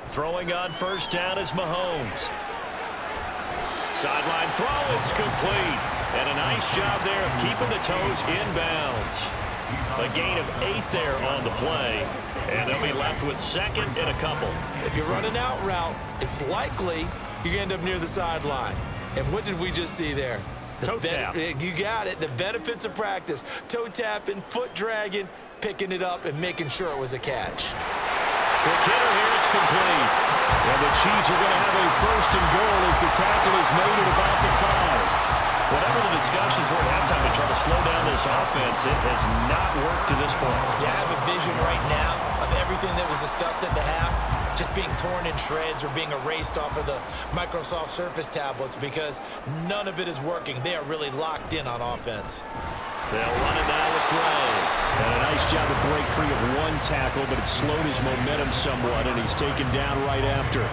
S1: Throwing on first down is Mahomes. Sideline throw, it's complete. And a nice job there of keeping the toes inbounds. A gain of 8 there on the play. And they'll be left with second and a couple.
S4: If you run an out route, it's likely you're going to end up near the sideline. And what did we just see there?
S1: Toe tap.
S4: You got it. The benefits of practice. Toe tapping, foot dragging, picking it up, and making sure it was a catch.
S1: Quick hitter here, it's complete.
S3: And the Chiefs are going to have a first and goal as the tackle is made at about the 5.
S1: Whatever the discussions were at halftime to try to slow down this offense, it has not worked to this point.
S4: Yeah, I have a vision right now of everything that was discussed at the half just being torn in shreds or being erased off of the Microsoft Surface tablets because none of it is working. They are really locked in on offense.
S1: They'll run it now with Gray.
S3: And a nice job to break free of one tackle, but it slowed his momentum somewhat, and he's taken down right after.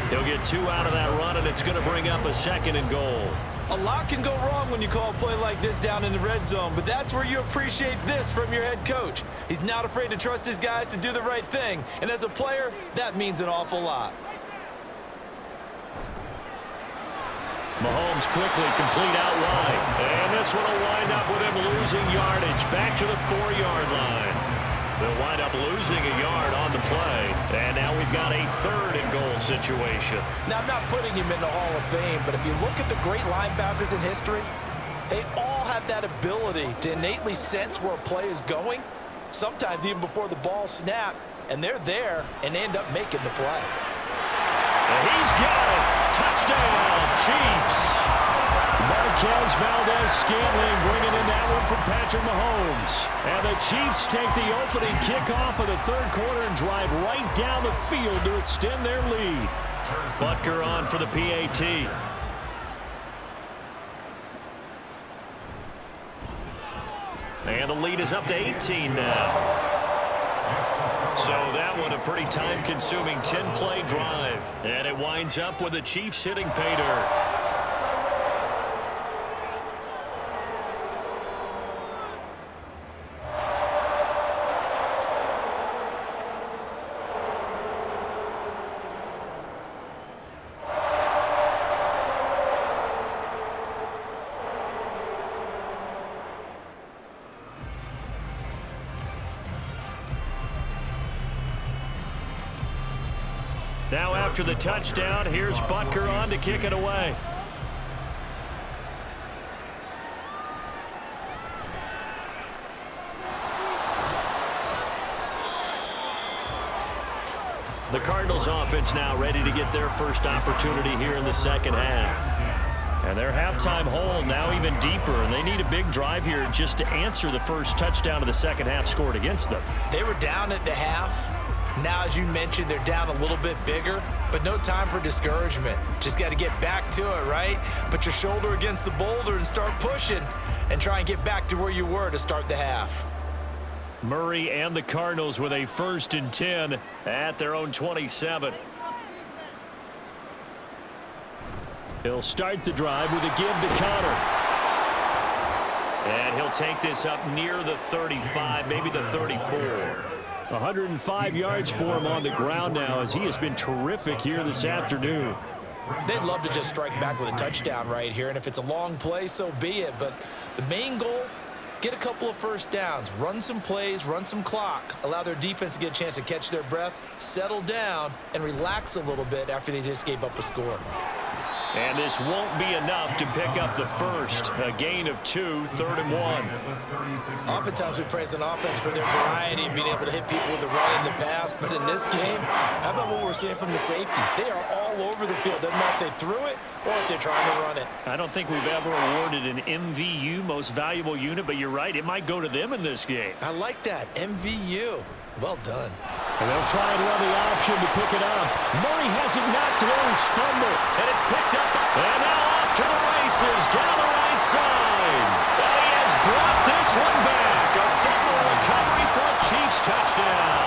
S1: He'll get 2 out of that run, and it's going to bring up a second and goal.
S4: A lot can go wrong when you call a play like this down in the red zone, but that's where you appreciate this from your head coach. He's not afraid to trust his guys to do the right thing, and as a player, that means an awful lot.
S1: Mahomes quickly complete out wide. And this one will wind up with him losing yardage back to the 4-yard line. They'll wind up losing a yard on the play. And now we've got a third and goal situation.
S2: Now, I'm not putting him in the Hall of Fame, but if you look at the great linebackers in history, they all have that ability to innately sense where a play is going, sometimes even before the ball snapped, and they're there and end up making the play.
S1: And he's got it. Touchdown, Chiefs.
S3: Marquez Valdez-Scantling bringing in that one from Patrick Mahomes. And the Chiefs take the opening kickoff of the third quarter and drive right down the field to extend their lead.
S1: Butker on for the PAT. And the lead is up to 18 now. So that one a pretty time-consuming 10-play drive. And it winds up with the Chiefs hitting pay dirt. Now after the touchdown, here's Butker on to kick it away. The Cardinals offense now ready to get their first opportunity here in the second half. And their halftime hole now even deeper, and they need a big drive here just to answer the first touchdown of the second half scored against them.
S4: They were down at the half. Now, as you mentioned, they're down a little bit bigger, but no time for discouragement. Just got to get back to it, right? Put your shoulder against the boulder and start pushing and try and get back to where you were to start the half.
S1: Murray and the Cardinals with a 1st and 10 at their own 27.
S3: He'll start the drive with a give to Connor.
S1: And he'll take this up near the 35, maybe the 34.
S3: 105 yards for him on the ground now as he has been terrific here this afternoon.
S4: They'd love to just strike back with a touchdown right here, and if it's a long play, so be it. But the main goal, get a couple of first downs, run some plays, run some clock, allow their defense to get a chance to catch their breath, settle down, and relax a little bit after they just gave up a score.
S1: And this won't be enough to pick up the first. A gain of 2, 3rd and 1.
S4: Oftentimes we praise an offense for their variety and being able to hit people with the run in the pass. But in this game, how about what we're seeing from the safeties? They are all over the field. Doesn't matter if they threw it or if they're trying to run it.
S1: I don't think we've ever awarded an MVU, most valuable unit, but you're right. It might go to them in this game.
S4: I like that. MVU. Well done.
S3: And they'll try and run the option to pick it up. Murray has it knocked loose. Fumble.
S1: And it's picked up. And now off to the races down the right side. And he has brought this one back. A fumble recovery for a Chiefs touchdown.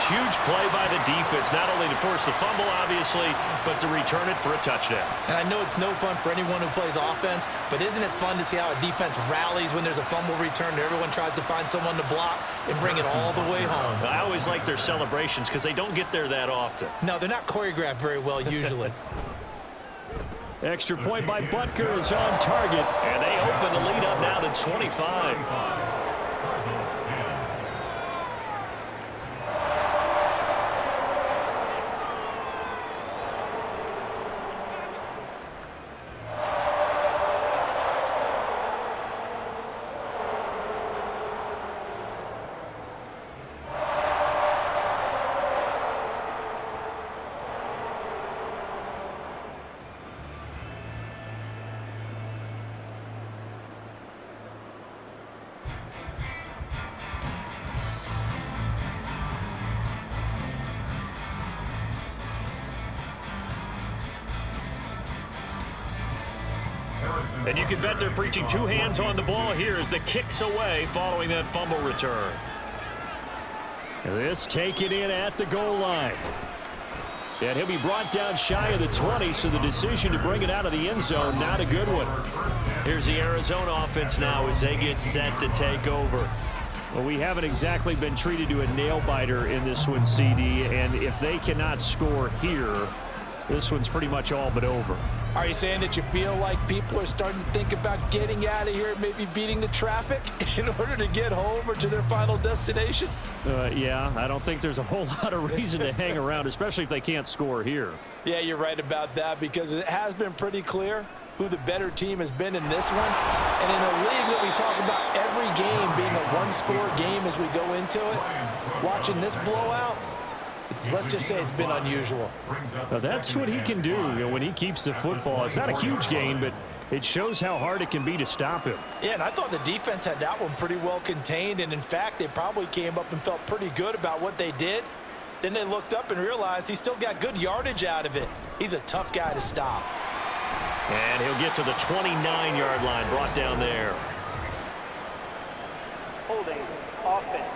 S1: huge play by the defense, not only to force the fumble, obviously, but to return it for a touchdown.
S4: And I know it's no fun for anyone who plays offense, but isn't it fun to see how a defense rallies when there's a fumble return and everyone tries to find someone to block and bring it all the way home?
S1: I always like their celebrations because they don't get there that often.
S4: No, they're not choreographed very well usually.
S3: Extra point by Butker is on target.
S1: And they open the lead up now to 25. And you can bet they're preaching two hands on the ball here as the kick's away following that fumble return.
S3: This taken in at the goal line. And he'll be brought down shy of the 20, so the decision to bring it out of the end zone, not a good one.
S1: Here's the Arizona offense now as they get set to take over.
S3: Well, we haven't exactly been treated to a nail-biter in this one, CD, and if they cannot score here, this one's pretty much all but over.
S2: Are you saying that you feel like people are starting to think about getting out of here, maybe beating the traffic in order to get home or to their final destination?
S3: Yeah, I don't think there's a whole lot of reason to hang around, especially if they can't score here.
S2: Yeah, you're right about that because it has been pretty clear who the better team has been in this one. And in a league that we talk about every game being a one-score game as we go into it, watching this blowout, let's just say it's been unusual.
S3: Now that's what he can do, when he keeps the football. It's not a huge gain, but it shows how hard it can be to stop him.
S2: Yeah, and I thought the defense had that one pretty well contained, and in fact, they probably came up and felt pretty good about what they did. Then they looked up and realized he still got good yardage out of it. He's a tough guy to stop.
S1: And he'll get to the 29-yard line, brought down there.
S5: Holding offense.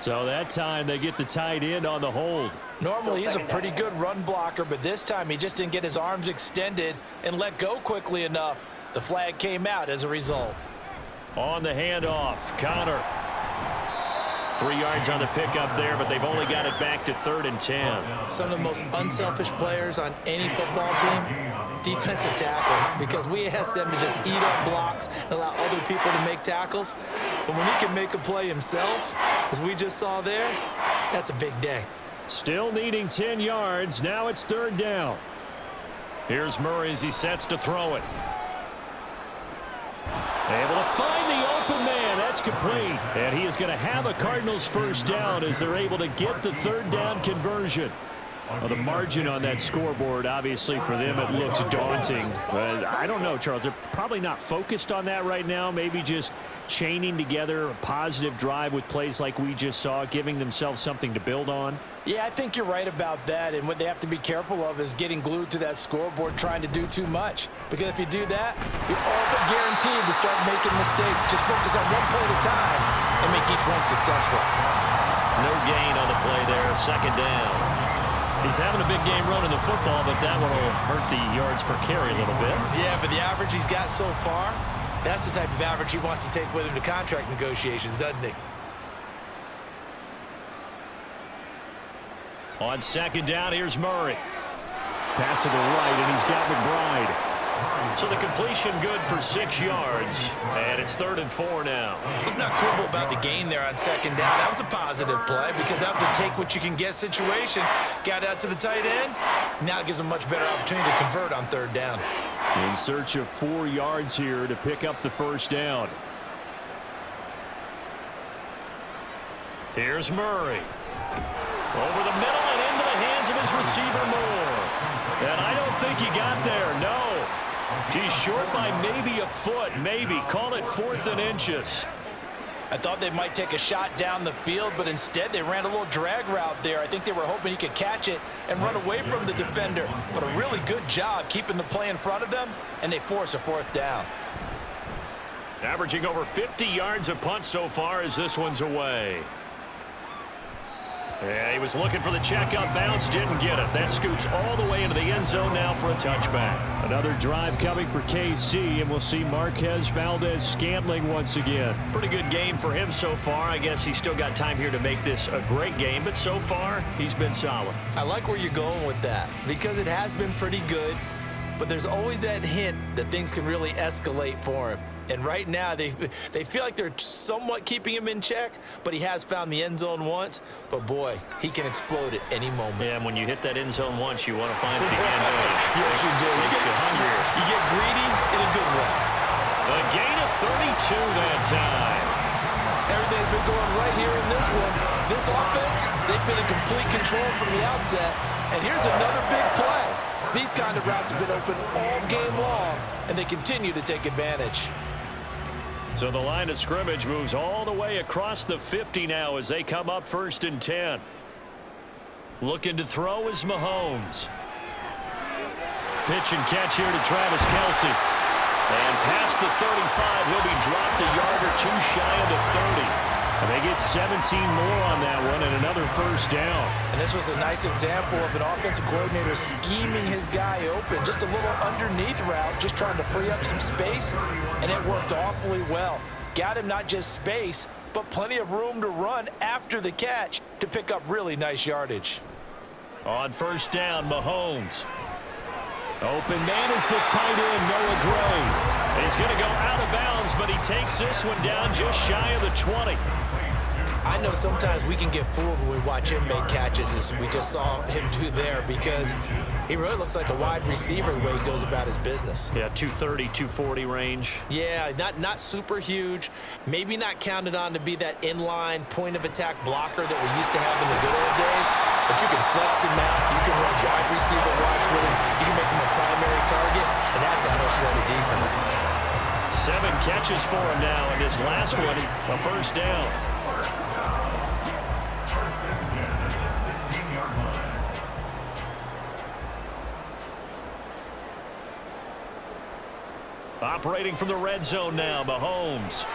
S3: So that time they get the tight end on the hold.
S2: Normally he's a pretty good run blocker, but this time he just didn't get his arms extended and let go quickly enough. The flag came out as a result.
S1: On the handoff, Connor. 3 yards on the pickup there, but they've only got it back to 3rd and 10.
S4: Some of the most unselfish players on any football team, defensive tackles, because we ask them to just eat up blocks and allow other people to make tackles. But when he can make a play himself, as we just saw there, that's a big day.
S3: Still needing 10 yards. Now it's 3rd down.
S1: Here's Murray as he sets to throw it. Able to find the open man. That's complete. And he is going to have a Cardinals first down as they're able to get the 3rd down conversion. Well, the margin on that scoreboard, obviously, for them, it looks daunting. But I don't know, Charles. They're probably not focused on that right now. Maybe just chaining together a positive drive with plays like we just saw, giving themselves something to build on.
S2: Yeah, I think you're right about that, and what they have to be careful of is getting glued to that scoreboard trying to do too much. Because if you do that, you're all but guaranteed to start making mistakes. Just focus on one play at a time and make each one successful.
S1: No gain on the play there, 2nd down. He's having a big game running the football, but that one will hurt the yards per carry a little bit.
S4: Yeah, but the average he's got so far, that's the type of average he wants to take with him to contract negotiations, doesn't he?
S1: On 2nd down, here's Murray.
S3: Pass to the right, and he's got McBride.
S1: So the completion good for 6 yards, and it's 3rd and 4 now.
S4: Let's not quibble about the gain there on 2nd down. That was a positive play because that was a take-what-you-can-get situation. Got out to the tight end. Now it gives him a much better opportunity to convert on 3rd down.
S3: In search of 4 yards here to pick up the first down.
S1: Here's Murray. Over the middle and into the hands of his receiver, Moore. And I don't think he got there, no. He's short by maybe a foot, maybe. Call it 4th and inches.
S2: I thought they might take a shot down the field, but instead they ran a little drag route there. I think they were hoping he could catch it and run away from the defender. But a really good job keeping the play in front of them, and they force a 4th down.
S1: Averaging over 50 yards a punt so far as this one's away. Yeah, he was looking for the checkup bounce, didn't get it. That scoots all the way into the end zone now for a touchback.
S3: Another drive coming for KC, and we'll see Marquez Valdez-Scantling once again.
S1: Pretty good game for him so far. I guess he's still got time here to make this a great game, but so far, he's been solid.
S4: I like where you're going with that because it has been pretty good, but there's always that hint that things can really escalate for him. And right now, they feel like they're somewhat keeping him in check, but he has found the end zone once. But, boy, he can explode at any moment.
S1: Yeah, and when you hit that end zone once, you want to find it again, don't you?
S4: Yes, you do. You get greedy in a good way.
S1: A gain of 32 that time.
S2: Everything's been going right here in this one. This offense, they've been in complete control from the outset. And here's another big play. These kind of routes have been open all game long, and they continue to take advantage.
S1: So the line of scrimmage moves all the way across the 50 now as they come up 1st and 10. Looking to throw is Mahomes. Pitch and catch here to Travis Kelce. And past the 35, he'll be dropped a yard or two shy of the 30.
S3: And they get 17 more on that one and another first down.
S2: And this was a nice example of an offensive coordinator scheming his guy open. Just a little underneath route, just trying to free up some space, and it worked awfully well. Got him not just space, but plenty of room to run after the catch to pick up really nice yardage.
S1: On first down, Mahomes.
S3: Open man is the tight end, Noah Gray.
S1: He's going to go out of bounds, but he takes this one down just shy of the 20.
S4: I know sometimes we can get fooled when we watch him make catches, as we just saw him do there, because he really looks like a wide receiver the way he goes about his business.
S1: Yeah, 230, 240 range.
S4: Yeah, not super huge. Maybe not counted on to be that inline point-of-attack blocker that we used to have in the good old days, but you can flex him out. You can run wide receiver routes with him. You can make him a primary target, and that's how he'll shred a defense.
S1: 7 catches for him now, and this last one, a first down. Operating from the red zone now, Mahomes.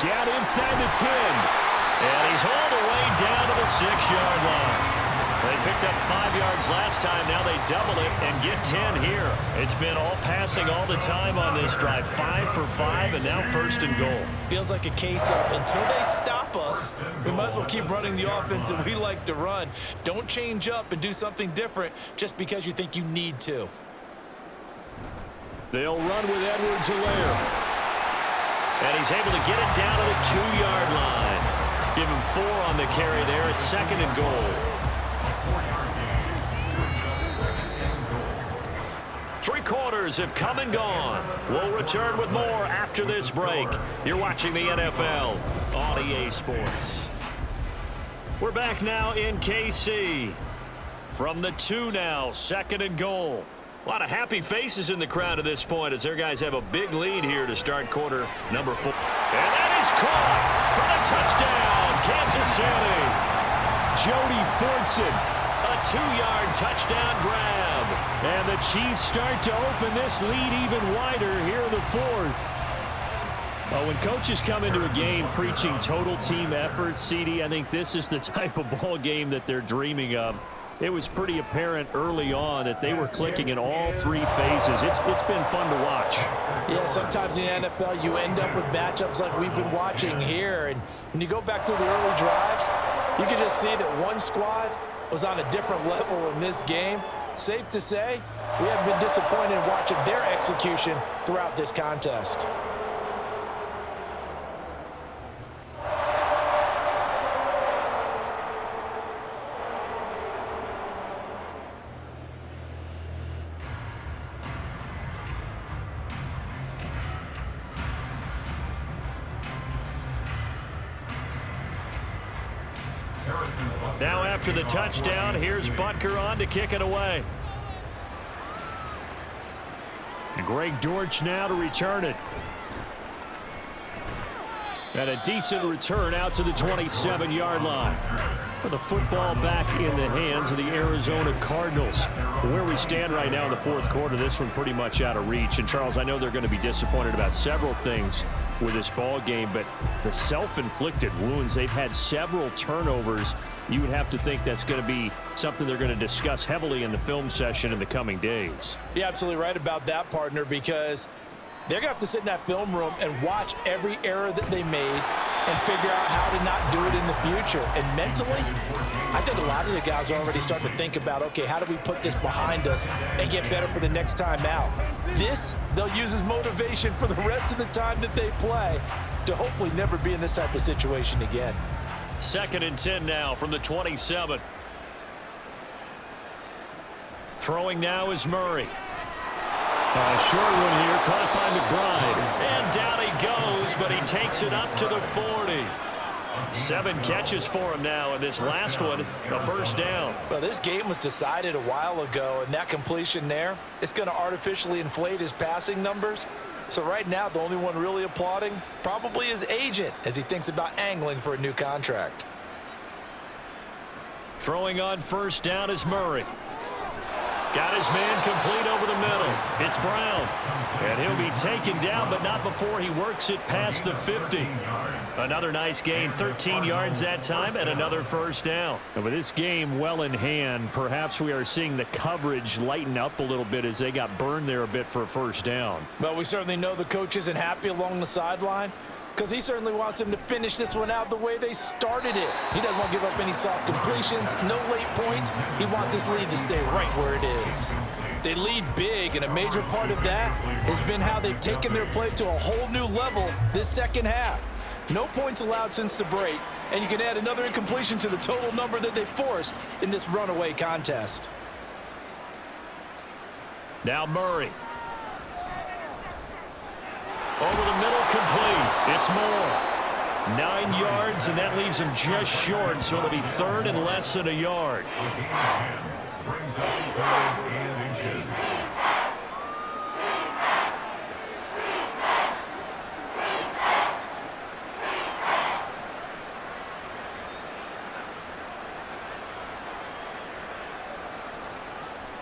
S3: Down inside the 10.
S1: And he's all the way down to the 6-yard line. They picked up 5 yards last time. Now they double it and get 10 here. It's been all passing all the time on this drive. 5 for 5, and now 1st and goal.
S4: Feels like a case of until they stop us, we might as well keep running the offense that we like to run. Don't change up and do something different just because you think you need to.
S3: They'll run with Edwards-Helaire.
S1: And he's able to get it down to the 2-yard line. Give him 4 on the carry there at 2nd and goal. 3 quarters have come and gone. We'll return with more after this break. You're watching the NFL on EA Sports. We're back now in KC. From the 2 now, 2nd and goal. A lot of happy faces in the crowd at this point as their guys have a big lead here to start quarter number 4. And that is caught for the touchdown, Kansas City.
S3: Jody Fortson.
S1: A 2-yard touchdown grab.
S3: And the Chiefs start to open this lead even wider here in the 4th. When coaches come into a game preaching total team effort, CD, I think this is the type of ball game that they're dreaming of. It was pretty apparent early on that they were clicking in all 3 phases. It's been fun to watch.
S2: Yeah, sometimes in the NFL you end up with matchups like we've been watching here. And when you go back to the early drives, you can just see that one squad was on a different level in this game. Safe to say, we have been disappointed in watching their execution throughout this contest.
S1: Now after the touchdown, here's Butker on to kick it away.
S3: And Greg Dortch now to return it. And a decent return out to the 27-yard line. With the football back in the hands of the Arizona Cardinals. Where we stand right now in the 4th quarter, this one pretty much out of reach. And Charles, I know they're going to be disappointed about several things with this ball game, but the self-inflicted wounds, they've had several turnovers. You would have to think that's going to be something they're going to discuss heavily in the film session in the coming days.
S2: You're absolutely right about that, partner, because they're going to have to sit in that film room and watch every error that they made and figure out how to not do it in the future. And mentally, I think a lot of the guys are already starting to think about, okay, how do we put this behind us and get better for the next time out? This, they'll use as motivation for the rest of the time that they play to hopefully never be in this type of situation again.
S1: 2nd and 10 now from the 27. Throwing now is Murray.
S3: A short one here, caught by McBride.
S1: And down he goes, but he takes it up to the 40. 7 catches for him now, and this last one, a first down.
S2: Well, this game was decided a while ago, and that completion there, it's going to artificially inflate his passing numbers. So right now, the only one really applauding probably his agent as he thinks about angling for a new contract.
S1: Throwing on first down is Murray. Got his man complete over the middle. It's Brown. And he'll be taken down, but not before he works it past the 50. Another nice gain, 13 yards that time, and another first down.
S3: And with this game well in hand, perhaps we are seeing the coverage lighten up a little bit as they got burned there a bit for a first down.
S2: But we certainly know the coach isn't happy along the sideline, because he certainly wants them to finish this one out the way they started it. He doesn't want to give up any soft completions, no late points. He wants his lead to stay right where it is. They lead big, and a major part of that has been how they've taken their play to a whole new level this second half. No points allowed since the break, and you can add another incompletion to the total number that they forced in this runaway contest.
S1: Now Murray. Over the middle, complete. It's Moore. 9 yards, and that leaves him just short, so it'll be 3rd and less than a yard.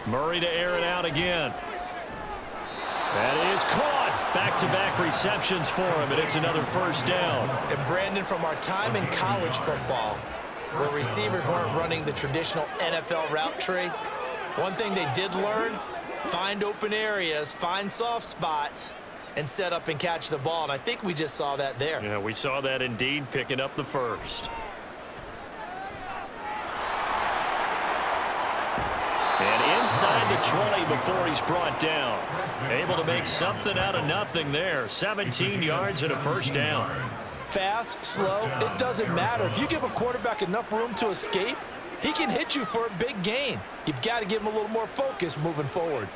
S1: Murray to air it out again. That is caught. Back-to-back receptions for him, and it's another first down.
S4: And Brandon, from our time in college football, where receivers weren't running the traditional NFL route tree, one thing they did learn, find open areas, find soft spots, and set up and catch the ball. And I think we just saw that there.
S1: Yeah, we saw that indeed, picking up the first. And inside the 20 before he's brought down. Able to make something out of nothing there. 17 yards and a first down.
S2: Fast, slow, it doesn't matter. If you give a quarterback enough room to escape, he can hit you for a big gain. You've got to give him a little more focus moving forward.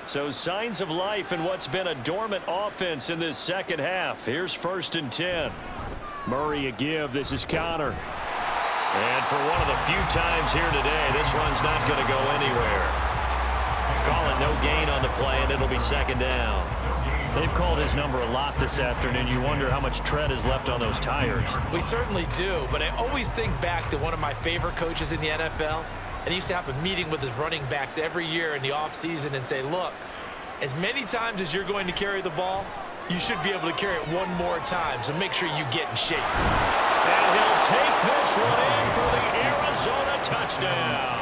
S1: So signs of life in what's been a dormant offense in this second half. Here's 1st and 10.
S3: Murray a give. This is Connor.
S1: And for one of the few times here today, this run's not going to go anywhere. Call it no gain on the play, and it'll be 2nd down. They've called his number a lot this afternoon. You wonder how much tread is left on those tires.
S4: We certainly do, but I always think back to one of my favorite coaches in the NFL, and he used to have a meeting with his running backs every year in the offseason and say, look, as many times as you're going to carry the ball, you should be able to carry it one more time, so make sure you get in shape.
S1: And he'll take this one in for the Arizona touchdown.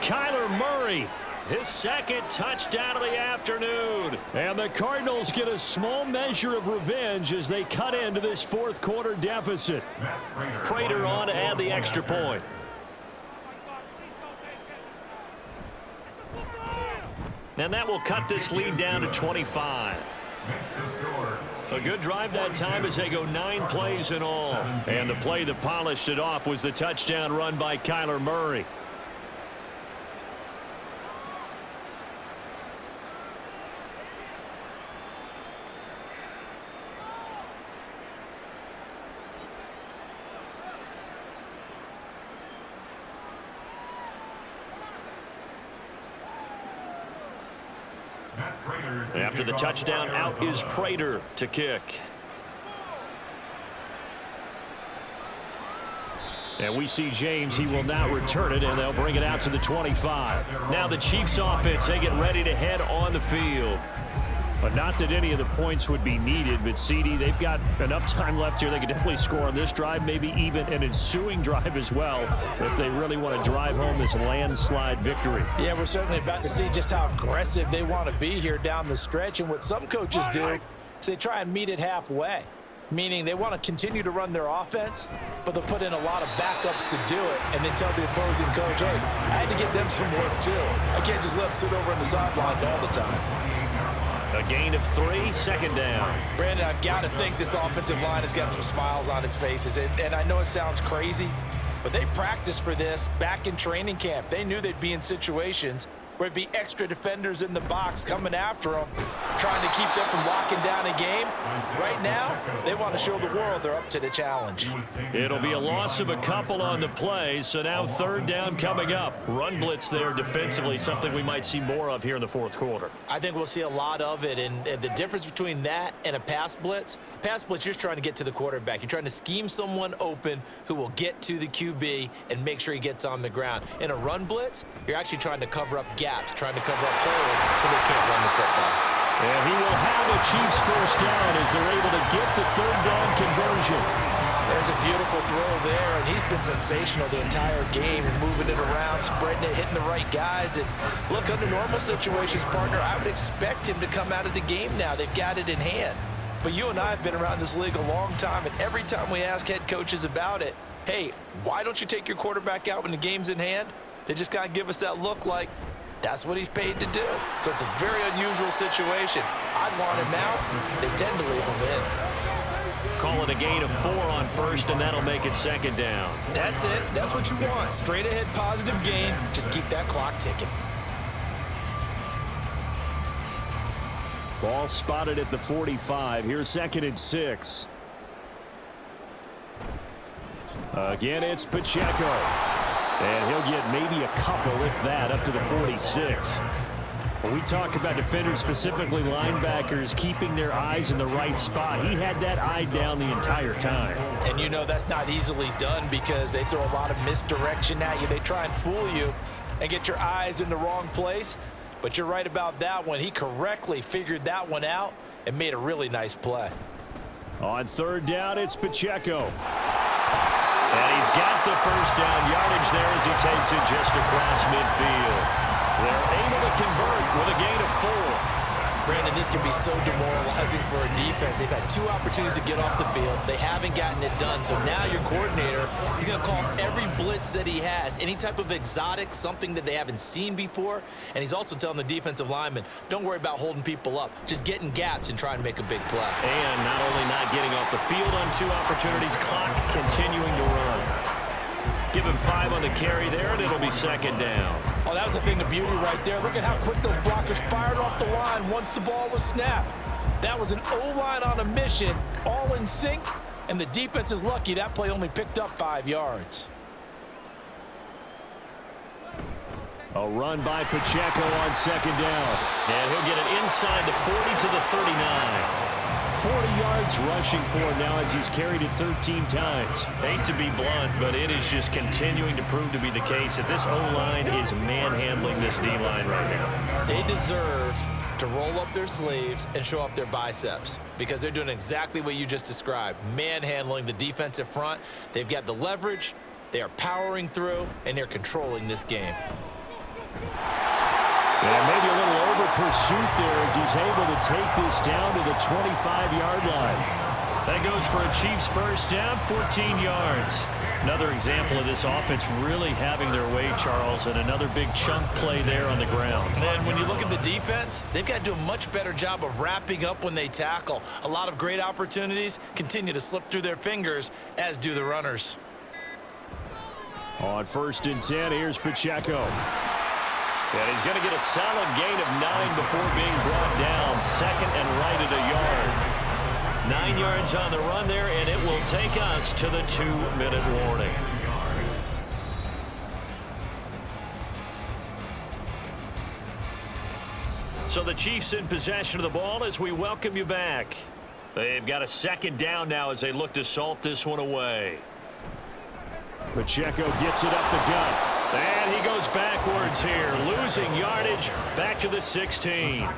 S1: Kyler Murray, his 2nd touchdown of the afternoon.
S3: And the Cardinals get a small measure of revenge as they cut into this 4th quarter deficit.
S1: Prater on to add the extra point. And that will cut this lead down to 25. A good drive that time as they go 9 plays in all. And the play that polished it off was the touchdown run by Kyler Murray. After the touchdown, out is Prater to kick.
S3: And we see James. He will now return it, and they'll bring it out to the 25.
S1: Now the Chiefs offense, they get ready to head on the field.
S3: But not that any of the points would be needed, but CD, they've got enough time left here. They can definitely score on this drive, maybe even an ensuing drive as well, if they really want to drive home this landslide victory.
S2: Yeah, we're certainly about to see just how aggressive they want to be here down the stretch. And what some coaches do is they try and meet it halfway, meaning they want to continue to run their offense, but they'll put in a lot of backups to do it and then tell the opposing coach, hey, I had to give them some work too. I can't just let them sit over on the sidelines all the time.
S1: A gain of 3, second down.
S2: Brandon, I've got to think this offensive line has got some smiles on its faces. And I know it sounds crazy, but they practiced for this back in training camp. They knew they'd be in situations where it'd be extra defenders in the box coming after them, trying to keep them from locking down a game. Right now, they want to show the world they're up to the challenge.
S1: It'll be a loss of a couple on the play, so now third down coming up. Run blitz there defensively, something we might see more of here in the fourth quarter.
S4: I think we'll see a lot of it, and the difference between that and a pass blitz, you're just trying to get to the quarterback. You're trying to scheme someone open who will get to the QB and make sure he gets on the ground. In a run blitz, you're actually trying to cover up gaps, trying to cover up holes so they can't run the football.
S3: And he will have a Chiefs first down as they're able to get the third down conversion.
S2: There's a beautiful throw there, and he's been sensational the entire game, and moving it around, spreading it, hitting the right guys. And look, under normal situations, partner, I would expect him to come out of the game now. They've got it in hand. But you and I have been around this league a long time, and every time we ask head coaches about it, hey, why don't you take your quarterback out when the game's in hand? They just kind of give us that look like, that's what he's paid to do. So it's a very unusual situation. I'd want him out. They tend to leave him in.
S1: Call it a gain of 4 on first, and that'll make it second down.
S4: That's it. That's what you want. Straight ahead positive gain. Just keep that clock ticking.
S3: Ball spotted at the 45. Here's 2nd and 6. Again, it's Pacheco. And he'll get maybe a couple, if that, up to the 46. When we talk about defenders, specifically linebackers, keeping their eyes in the right spot, he had that eye down the entire time.
S2: And you know that's not easily done because they throw a lot of misdirection at you. They try and fool you and get your eyes in the wrong place. But you're right about that one. He correctly figured that one out and made a really nice play.
S3: On third down, it's Pacheco.
S1: And he's got the first down yardage there as he takes it just across midfield. They're able to convert with a gain of 4.
S4: Brandon, this can be so demoralizing for a defense. They've had 2 opportunities to get off the field. They haven't gotten it done. So now your coordinator, he's going to call every blitz that he has, any type of exotic, something that they haven't seen before. And he's also telling the defensive lineman, don't worry about holding people up. Just get in gaps and try to make a big play.
S1: And not only not getting off the field on 2 opportunities, clock continuing to run. Give him 5 on the carry there, and it'll be second down.
S2: Oh, that was a thing of beauty right there. Look at how quick those blockers fired off the line once the ball was snapped. That was an O-line on a mission, all in sync, and the defense is lucky that play only picked up 5 yards.
S3: A run by Pacheco on second down.
S1: And he'll get it inside the 40 to the 39.
S3: 40 yards rushing for him now as he's carried it 13 times.
S1: Hate to be blunt, but it is just continuing to prove to be the case that this O-line is manhandling this D-line right now.
S4: They deserve to roll up their sleeves and show up their biceps because they're doing exactly what you just described, manhandling the defensive front. They've got the leverage, they are powering through, and they're controlling this game.
S3: And maybe a little over pursuit there as he's able to take this down to the 25-yard line.
S1: That goes for a Chiefs first down, 14 yards. Another example of this offense really having their way, Charles, and another big chunk play there on the ground.
S4: And then when you look at the defense, they've got to do a much better job of wrapping up when they tackle. A lot of great opportunities continue to slip through their fingers, as do the runners.
S3: On 1st and 10, here's Pacheco.
S1: And he's going to get a solid gain of 9 before being brought down. Second and right at a yard. 9 yards on the run there, and it will take us to the 2-minute warning. So the Chiefs in possession of the ball as we welcome you back. They've got a second down now as they look to salt this one away.
S3: Pacheco gets it up the gut.
S1: And he goes backwards here, losing yardage back to the 16.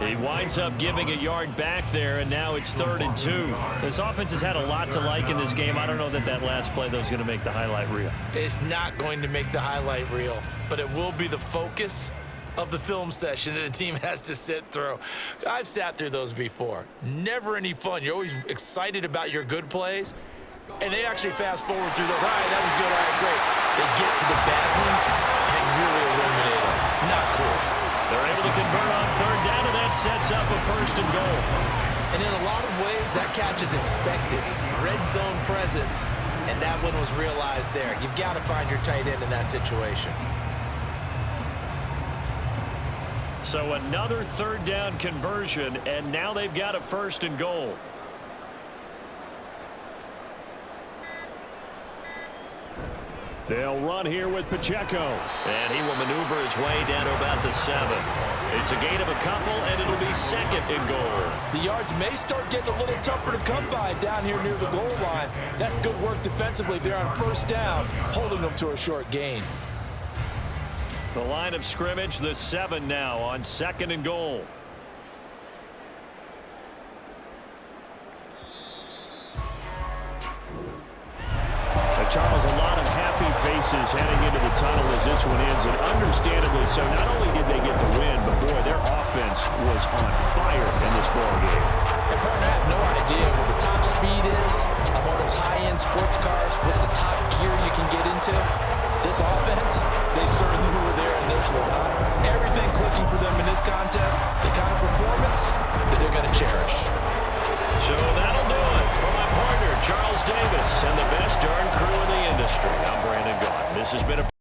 S1: He winds up giving a yard back there, and now it's 3rd and 2.
S3: This offense has had a lot to like in this game. I don't know that last play, though, is going to make the highlight reel.
S4: It's not going to make the highlight reel, but it will be the focus of the film session that the team has to sit through. I've sat through those before. Never any fun. You're always excited about your good plays, and they actually fast forward through those. All right, that was good. All right, great. They get to the bad ones and really eliminate them. Not cool.
S1: They're able to convert on 3rd down, and that sets up a 1st and goal.
S4: And in a lot of ways, that catch is expected. Red zone presence, and that one was realized there. You've got to find your tight end in that situation.
S1: So another 3rd down conversion, and now they've got a 1st and goal.
S3: They'll run here with Pacheco.
S1: And he will maneuver his way down to about the 7. It's a gain of a couple, and it'll be 2nd and goal.
S2: The yards may start getting a little tougher to come by down here near the goal line. That's good work defensively there on 1st down, holding them to a short gain.
S1: The line of scrimmage, the 7 now on 2nd and goal.
S3: Charles, a lot of happy faces heading into the tunnel as this one ends, and understandably so. Not only did they get the win, but boy, their offense was on fire in this ball game.
S2: And partner, I have no idea what the top speed is on one of those high-end sports cars. What's the top gear you can get into? This offense, they certainly were there in this one. Everything clicking for them in this contest, the kind of performance that they're going to cherish.
S1: So that'll do it for my partner, Charles Davis, and the best darn crew in the industry. I'm Brandon Gaudin. This has been a